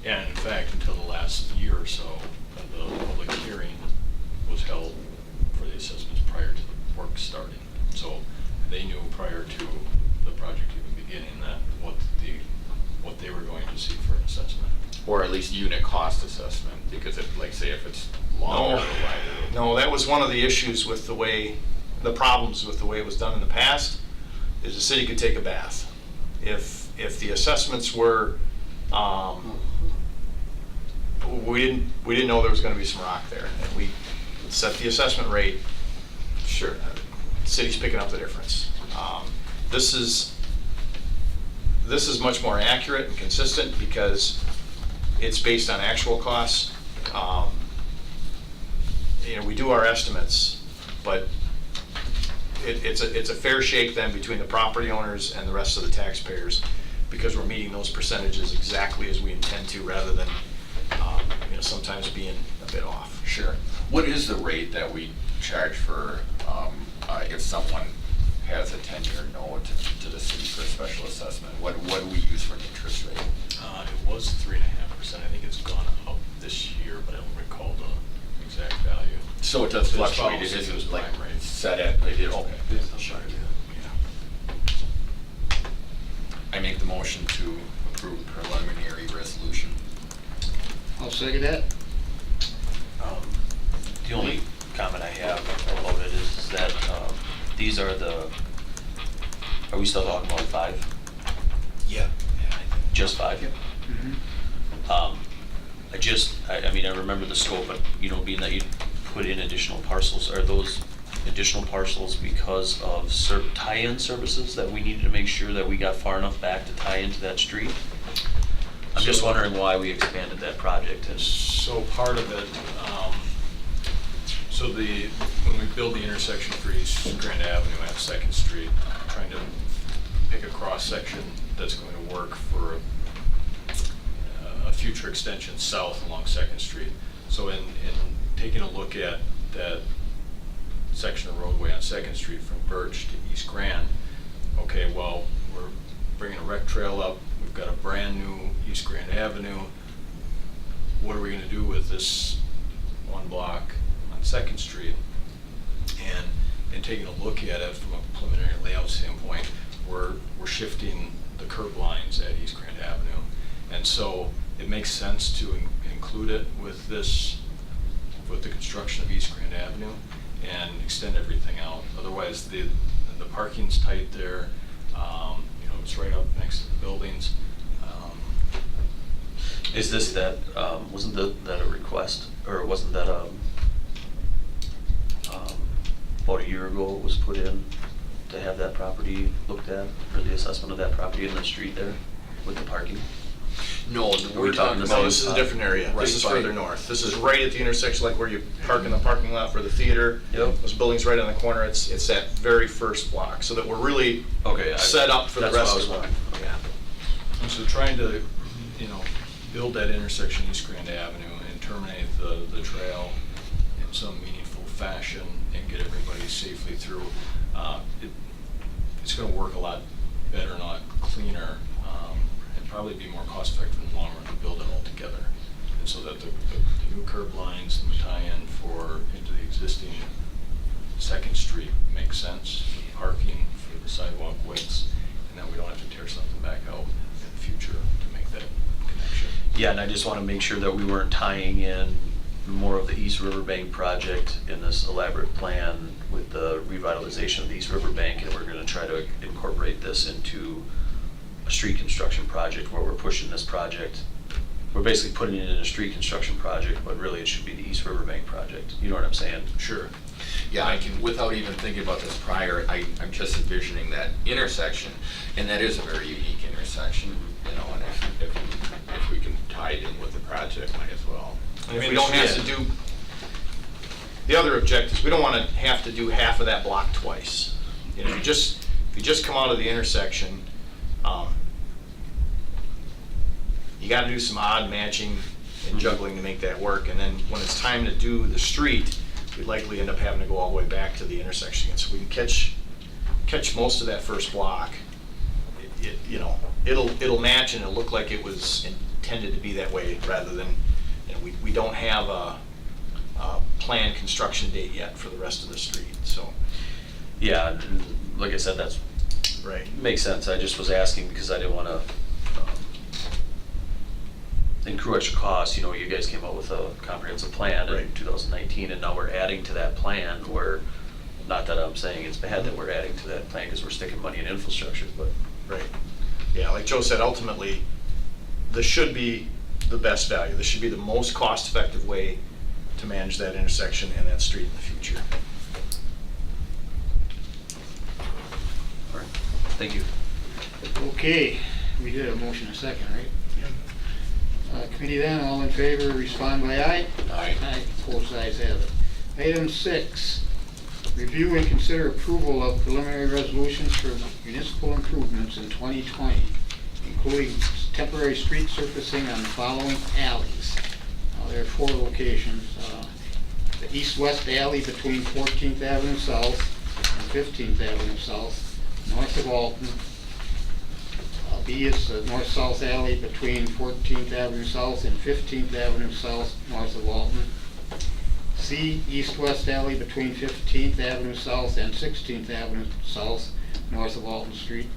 And in fact, until the last year or so, the public hearing was held for the assessments prior to the work starting. So they knew prior to the project even beginning that what they were going to see for an assessment. or at least unit cost assessment, because if, like, say, if it's longer or wider. no, that was one of the issues with the problems with the way it was done in the past, is the city could take a bath. If the assessments were, we didn't know there was gonna be some rock there, and we set the assessment rate, sure, the city's picking up the difference. This is much more accurate and consistent because it's based on actual costs. You know, we do our estimates, but it's a fair shake then between the property owners and the rest of the taxpayers, because we're meeting those percentages exactly as we intend to, rather than, you know, sometimes being a bit off. Sure. What is the rate that we charge for, if someone has a 10-year note to the city for a special assessment? What do we use for an interest rate? It was 3.5%. I think it's gone up this year, but I don't recall the exact value. So it does This fluctuate, it policy isn't was like prime rate. set at, okay. Sure. I make the motion to approve preliminary resolution. I'll second that. The only comment I have about it is that these are are we still talking about 5? Yeah. Just 5? Mhm. I mean, I remember the scope, but, you know, being that you put in additional parcels, are those additional parcels because of tie-in services that we needed to make sure that we got far enough back to tie into that street? I'm just So- wondering why we expanded that project. So part of it, when when we build the intersection for East Grand Avenue at Second Street, trying to pick a cross-section that's going to work for a future extension south along Second Street. So in taking a look at that section of roadway on Second Street from Birch to East Grand, okay, well, we're bringing a rec trail up, we've got a brand new East Grand Avenue. What are we gonna do with this one block on Second Street? And in taking a look at it from a preliminary layout standpoint, we're shifting the curb lines at East Grand Avenue. And so it makes sense to include it with this, with the construction of East Grand Avenue and extend everything out. Otherwise, the parking's tight there, you know, it's right up next to the buildings. Is this that, wasn't that a request, or wasn't that, about a year ago it was put in to have that property looked at, or the assessment of that property in the street there with the parking? No, we talking No, about- this is a different area. Right This is by- further north. This is right at the intersection, like where you park in the parking lot for the theater. Yep. Those buildings right on the corner, it's that very first block, so that we're really Okay. set up for the that's what I rest was of the. wondering. Okay. Yeah. And so trying to, you know, build that intersection East Grand Avenue and terminate the trail in some meaningful fashion and get everybody safely through. It's gonna work a lot better and a lot cleaner, and probably be more cost effective in the long run to build it all together. And so that the new curb lines and the tie-in into the existing Second Street makes sense for the parking, for the sidewalk widths, and then we don't have to tear something back out in the future to make that connection. Yeah, and I just want to make sure that we weren't tying in more of the East Riverbank project in this elaborate plan with the revitalization of the East Riverbank, and we're going to try to incorporate this into a street construction project where we're pushing this project. We're basically putting it in a street construction project, but really it should be the East Riverbank project. You know what I'm saying? Sure. Yeah, I can, without even thinking about this prior, I'm just envisioning that intersection, and that is a very unique intersection, you know, and if we can tie it in with the project, might as well. And if we don't have to do, the other objective is we don't want to have to do half of that block twice. You know, if you just come out of the intersection, you got to do some odd matching and juggling to make that work. And then when it's time to do the street, we'd likely end up having to go all the way back to the intersection. And so we can catch most of that first block. You know, it'll match and it'll look like it was intended to be that way, rather than, you know, we don't have a planned construction date yet for the rest of the street. So, Yeah, and like I said, that's right. makes sense. I just was asking because I didn't want to incur extra costs. You know, you guys came up with a comprehensive plan in Right. 2019, and now we're adding to that plan where, not that I'm saying it's bad that we're adding to that plan because we're sticking money in infrastructure, but Right. Yeah, like Joe said, ultimately, this should be the best value. This should be the most cost-effective way to manage that intersection and that street in the future. all right. Thank you. Okay, we did a motion a second, right? Committee then, all in favor, respond by aye. Aye. Aye, both ayes have it. Item 6, review and consider approval of preliminary resolutions for municipal improvements in 2020, including temporary street surfacing on the following alleys. There are 4 locations. The east-west alley between 14th Avenue South and 15th Avenue South, north of Alton. B is the north-south alley between 14th Avenue South and 15th Avenue South, north of Alton. C, east-west alley between 15th Avenue South and 16th Avenue South, north of Alton Street.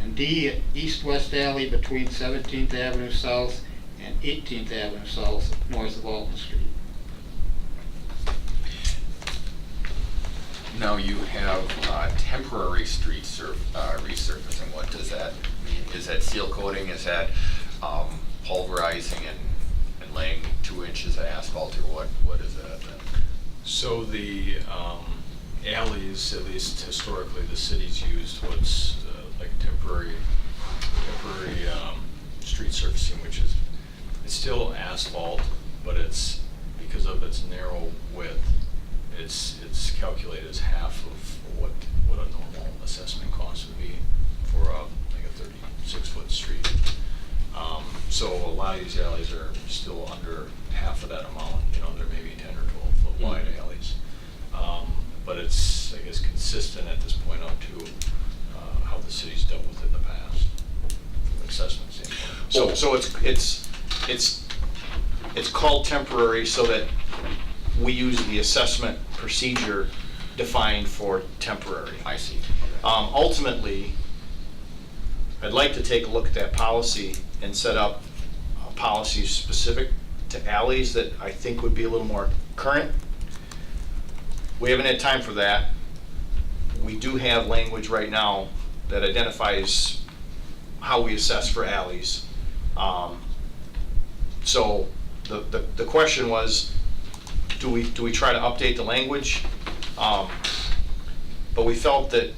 And D, east-west alley between 17th Avenue South and 18th Avenue South, north of Alton Street. Now you have temporary street resurfacing. What does that mean? Is that seal coating? Is that pulverizing and laying 2 inches of asphalt, or what is that then? So the alleys, at least historically, the city's used what's like temporary street surfacing, which is, it's still asphalt, but it's, because of its narrow width, it's calculated as half of what a normal assessment cost would be for like a 36-foot street. So a lot of these alleys are still under half of that amount, you know, they're maybe 10 or 12 foot wide alleys. But it's, I guess, consistent at this point up to how the city's dealt with it in the past, from an assessment standpoint. So it's called temporary so that we use the assessment procedure defined for temporary. I see. Ultimately, I'd like to take a look at that policy and set up a policy specific to alleys that I think would be a little more current. We haven't had time for that. We do have language right now that identifies how we assess for alleys. So the question was, do we try to update the language? But we felt that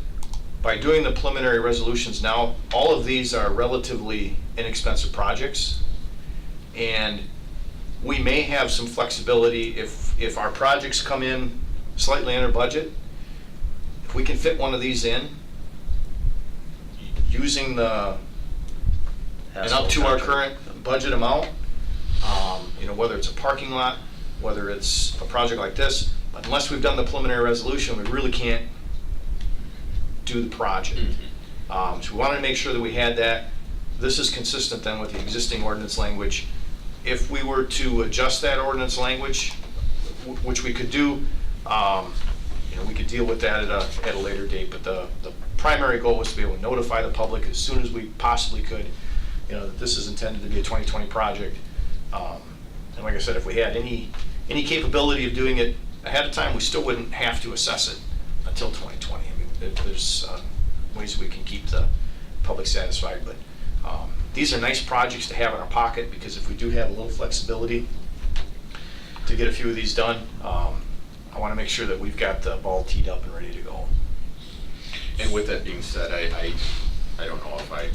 by doing the preliminary resolutions now, all of these are relatively inexpensive projects. And we may have some flexibility if our projects come in slightly under budget. If we can fit one of these in, using and up to our current budget amount, you know, whether it's a parking lot, whether it's a project like this, but unless we've done the preliminary resolution, we really can't do the project. So we wanted to make sure that we had that. This is consistent then with the existing ordinance language. If we were to adjust that ordinance language, which we could do, you know, we could deal with that at a later date, but the primary goal was to be able to notify the public as soon as we possibly could, you know, that this is intended to be a 2020 project. And like I said, if we had any capability of doing it ahead of time, we still wouldn't have to assess it until 2020. I mean, there's ways we can keep the public satisfied, but these are nice projects to have in our pocket, because if we do have a little flexibility to get a few of these done, I want to make sure that we've got the ball teed up and ready to go. And with that being said, I don't know if I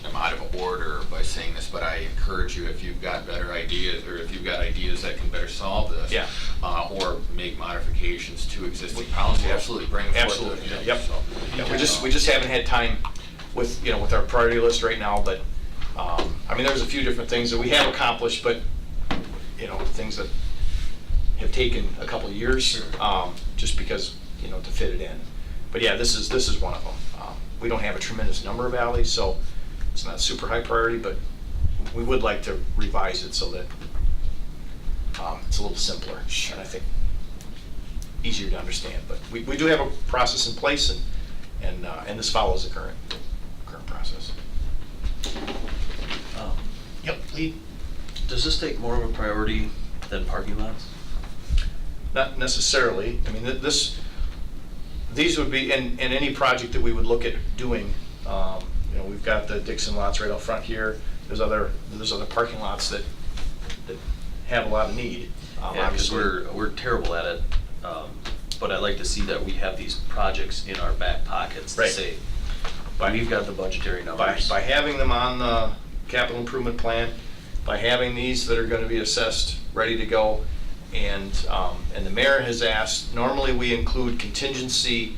am out of order by saying this, but I encourage you, if you've got better ideas, or if you've got ideas that can better solve this, Yeah. Or make modifications to existing policy, absolutely bring them forward. Absolutely, yep. Yeah, we just haven't had time with, you know, with our priority list right now, but, I mean, there's a few different things that we have accomplished, but, you know, things that have taken a couple of years, just because, you know, to fit it in. But yeah, this is one of them. We don't have a tremendous number of alleys, so it's not super high priority, but we would like to revise it so that it's a little simpler, and I think easier to understand. But we do have a process in place, and this follows the current process. Yep, Lee? Does this take more of a priority than parking lots? Not necessarily. I mean, these would be, in any project that we would look at doing, you know, we've got the Dixon lots right out front here. There's other parking lots that have a lot of need. Yeah, because Obviously, we're terrible at it, but I'd like to see that we have these projects in our back pockets to Right. say, we've got the budgetary numbers. by having them on the capital improvement plan, by having these that are going to be assessed, ready to go, and the mayor has asked, normally we include contingency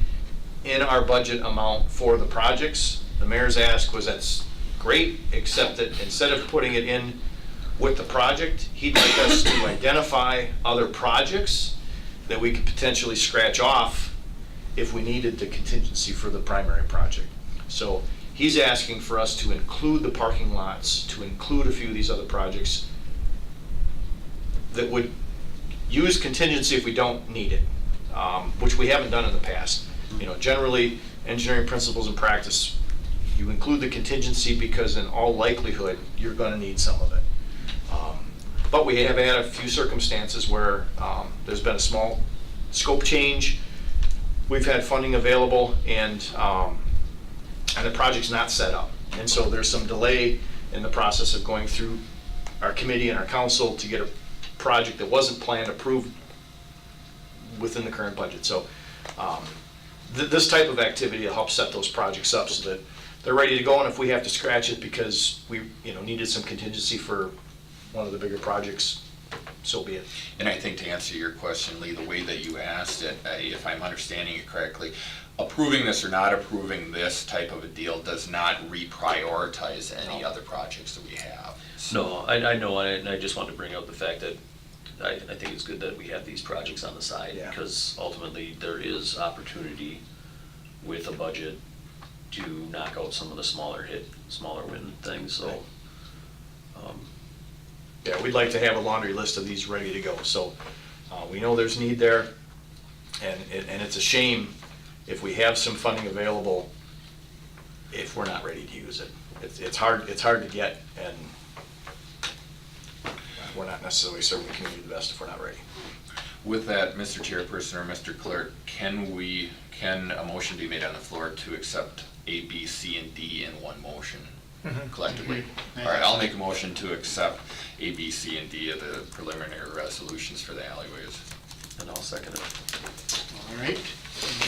in our budget amount for the projects. The mayor's ask was, that's great, except that instead of putting it in with the project, he'd like us to identify other projects that we could potentially scratch off if we needed the contingency for the primary project. So he's asking for us to include the parking lots, to include a few of these other projects that would use contingency if we don't need it, which we haven't done in the past. You know, generally, engineering principles and practice, you include the contingency because in all likelihood, you're gonna need some of it. But we have had a few circumstances where there's been a small scope change, we've had funding available, and the project's not set up. And so there's some delay in the process of going through our committee and our council to get a project that wasn't planned approved within the current budget. So this type of activity will help set those projects up so that they're ready to go, and if we have to scratch it because we needed some contingency for one of the bigger projects, so be it. And I think to answer your question, Lee, the way that you asked it, if I'm understanding it correctly, approving this or not approving this type of a deal does not reprioritize any other projects that we have. No, I know, and I just wanted to bring up the fact that I think it's good that we have these projects on the side, Yeah. because ultimately there is opportunity with a budget to knock out some of the smaller win things, so. Yeah, we'd like to have a laundry list of these ready to go, so we know there's need there, and it's a shame if we have some funding available if we're not ready to use it. It's hard to get, and we're not necessarily serving the community the best if we're not ready. With that, Mr. Chairperson or Mr. Clerk, can a motion be made on the floor to accept A, B, C, and D in one motion collectively? Mhm. All right, I'll make a motion to accept A, B, C, and D of the preliminary resolutions for the alleyways. And I'll second it. All right,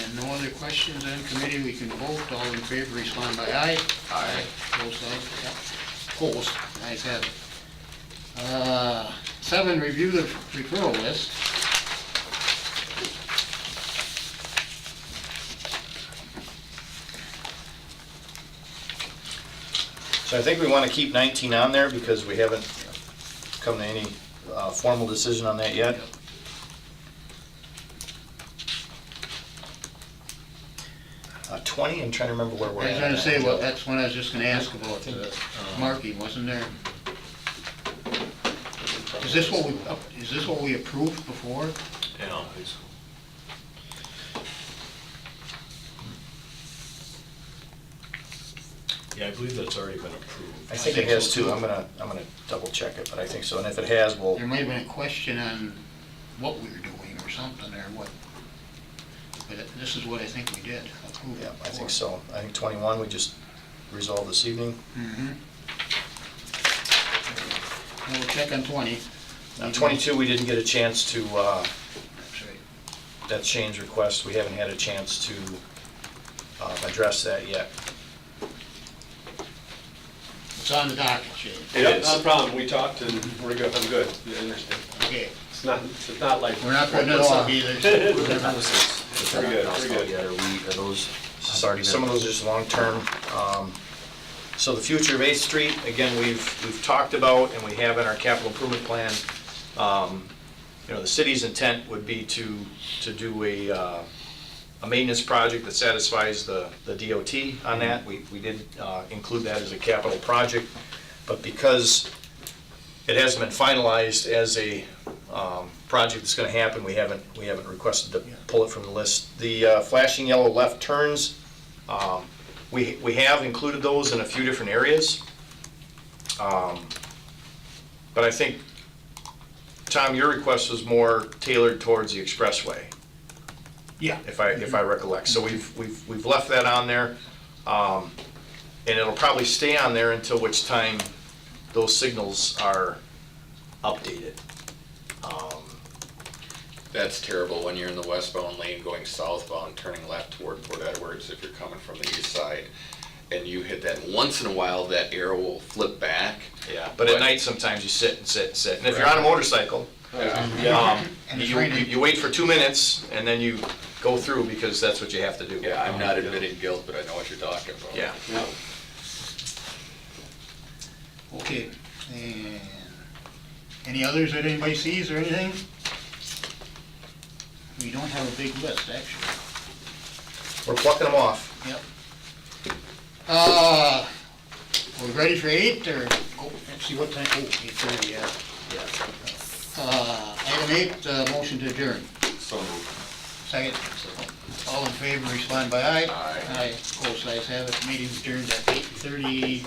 and no other questions on committee, we can vote. All in favor, respond by aye. Aye. Both sides, yep. Opposed, ayes have it. 7, review the referral list. So I think we want to keep 19 on there because we haven't come to any formal decision on that yet. 20, I'm trying to remember where we're I at. was gonna say, well, that's when I was just gonna ask about the marking, wasn't there? Is this what we approved before? Yeah. Yeah, I believe that's already been approved. I think it has too. I'm gonna double check it, but I think so. And if it has, we'll, There might have been a question on what we were doing or something, or what, but this is what I think we did. approve yeah, I think before. so. I think 21 we just resolved this evening. Mhm. And we'll check on 20. Now 22, we didn't get a chance to, That's right. that change request, we haven't had a chance to address that yet. It's on the docket, Shane. Yep, not a problem, we talked and we're good, I'm good, you understand. Okay, It's not like. we're not putting it off either. We're good, we're good. Are those? Some of those are just long-term. So the future of 8th Street, again, we've talked about and we have in our capital improvement plan. You know, the city's intent would be to do a maintenance project that satisfies the DOT on that. We did include that as a capital project, but because it hasn't been finalized as a project that's gonna happen, we haven't requested to pull it from the list. The flashing yellow left turns, we have included those in a few different areas. But I think, Tom, your request was more tailored towards the expressway, Yeah. if I recollect. So we've left that on there, and it'll probably stay on there until which time those signals are updated. That's terrible when you're in the westbound lane going southbound, turning left toward Port Edwards if you're coming from the east side. And you hit that, and once in a while, that arrow will flip back. Yeah, but at night, sometimes you sit and sit and sit. And if you're on a motorcycle, And it's raining. you wait for 2 minutes, and then you go through, because that's what you have to do. Yeah, I'm not admitting guilt, but I know what you're talking about. Yeah. Yep. Okay, and any others that anybody sees or anything? We don't have a big list, actually. We're plucking them off. Yep. We ready for 8, or, let's see what time, 8:30, yeah. Item 8, motion to adjourn. So moved. Second. All in favor, respond by aye. Aye. Aye, both sides have it, meeting adjourned at 8:30.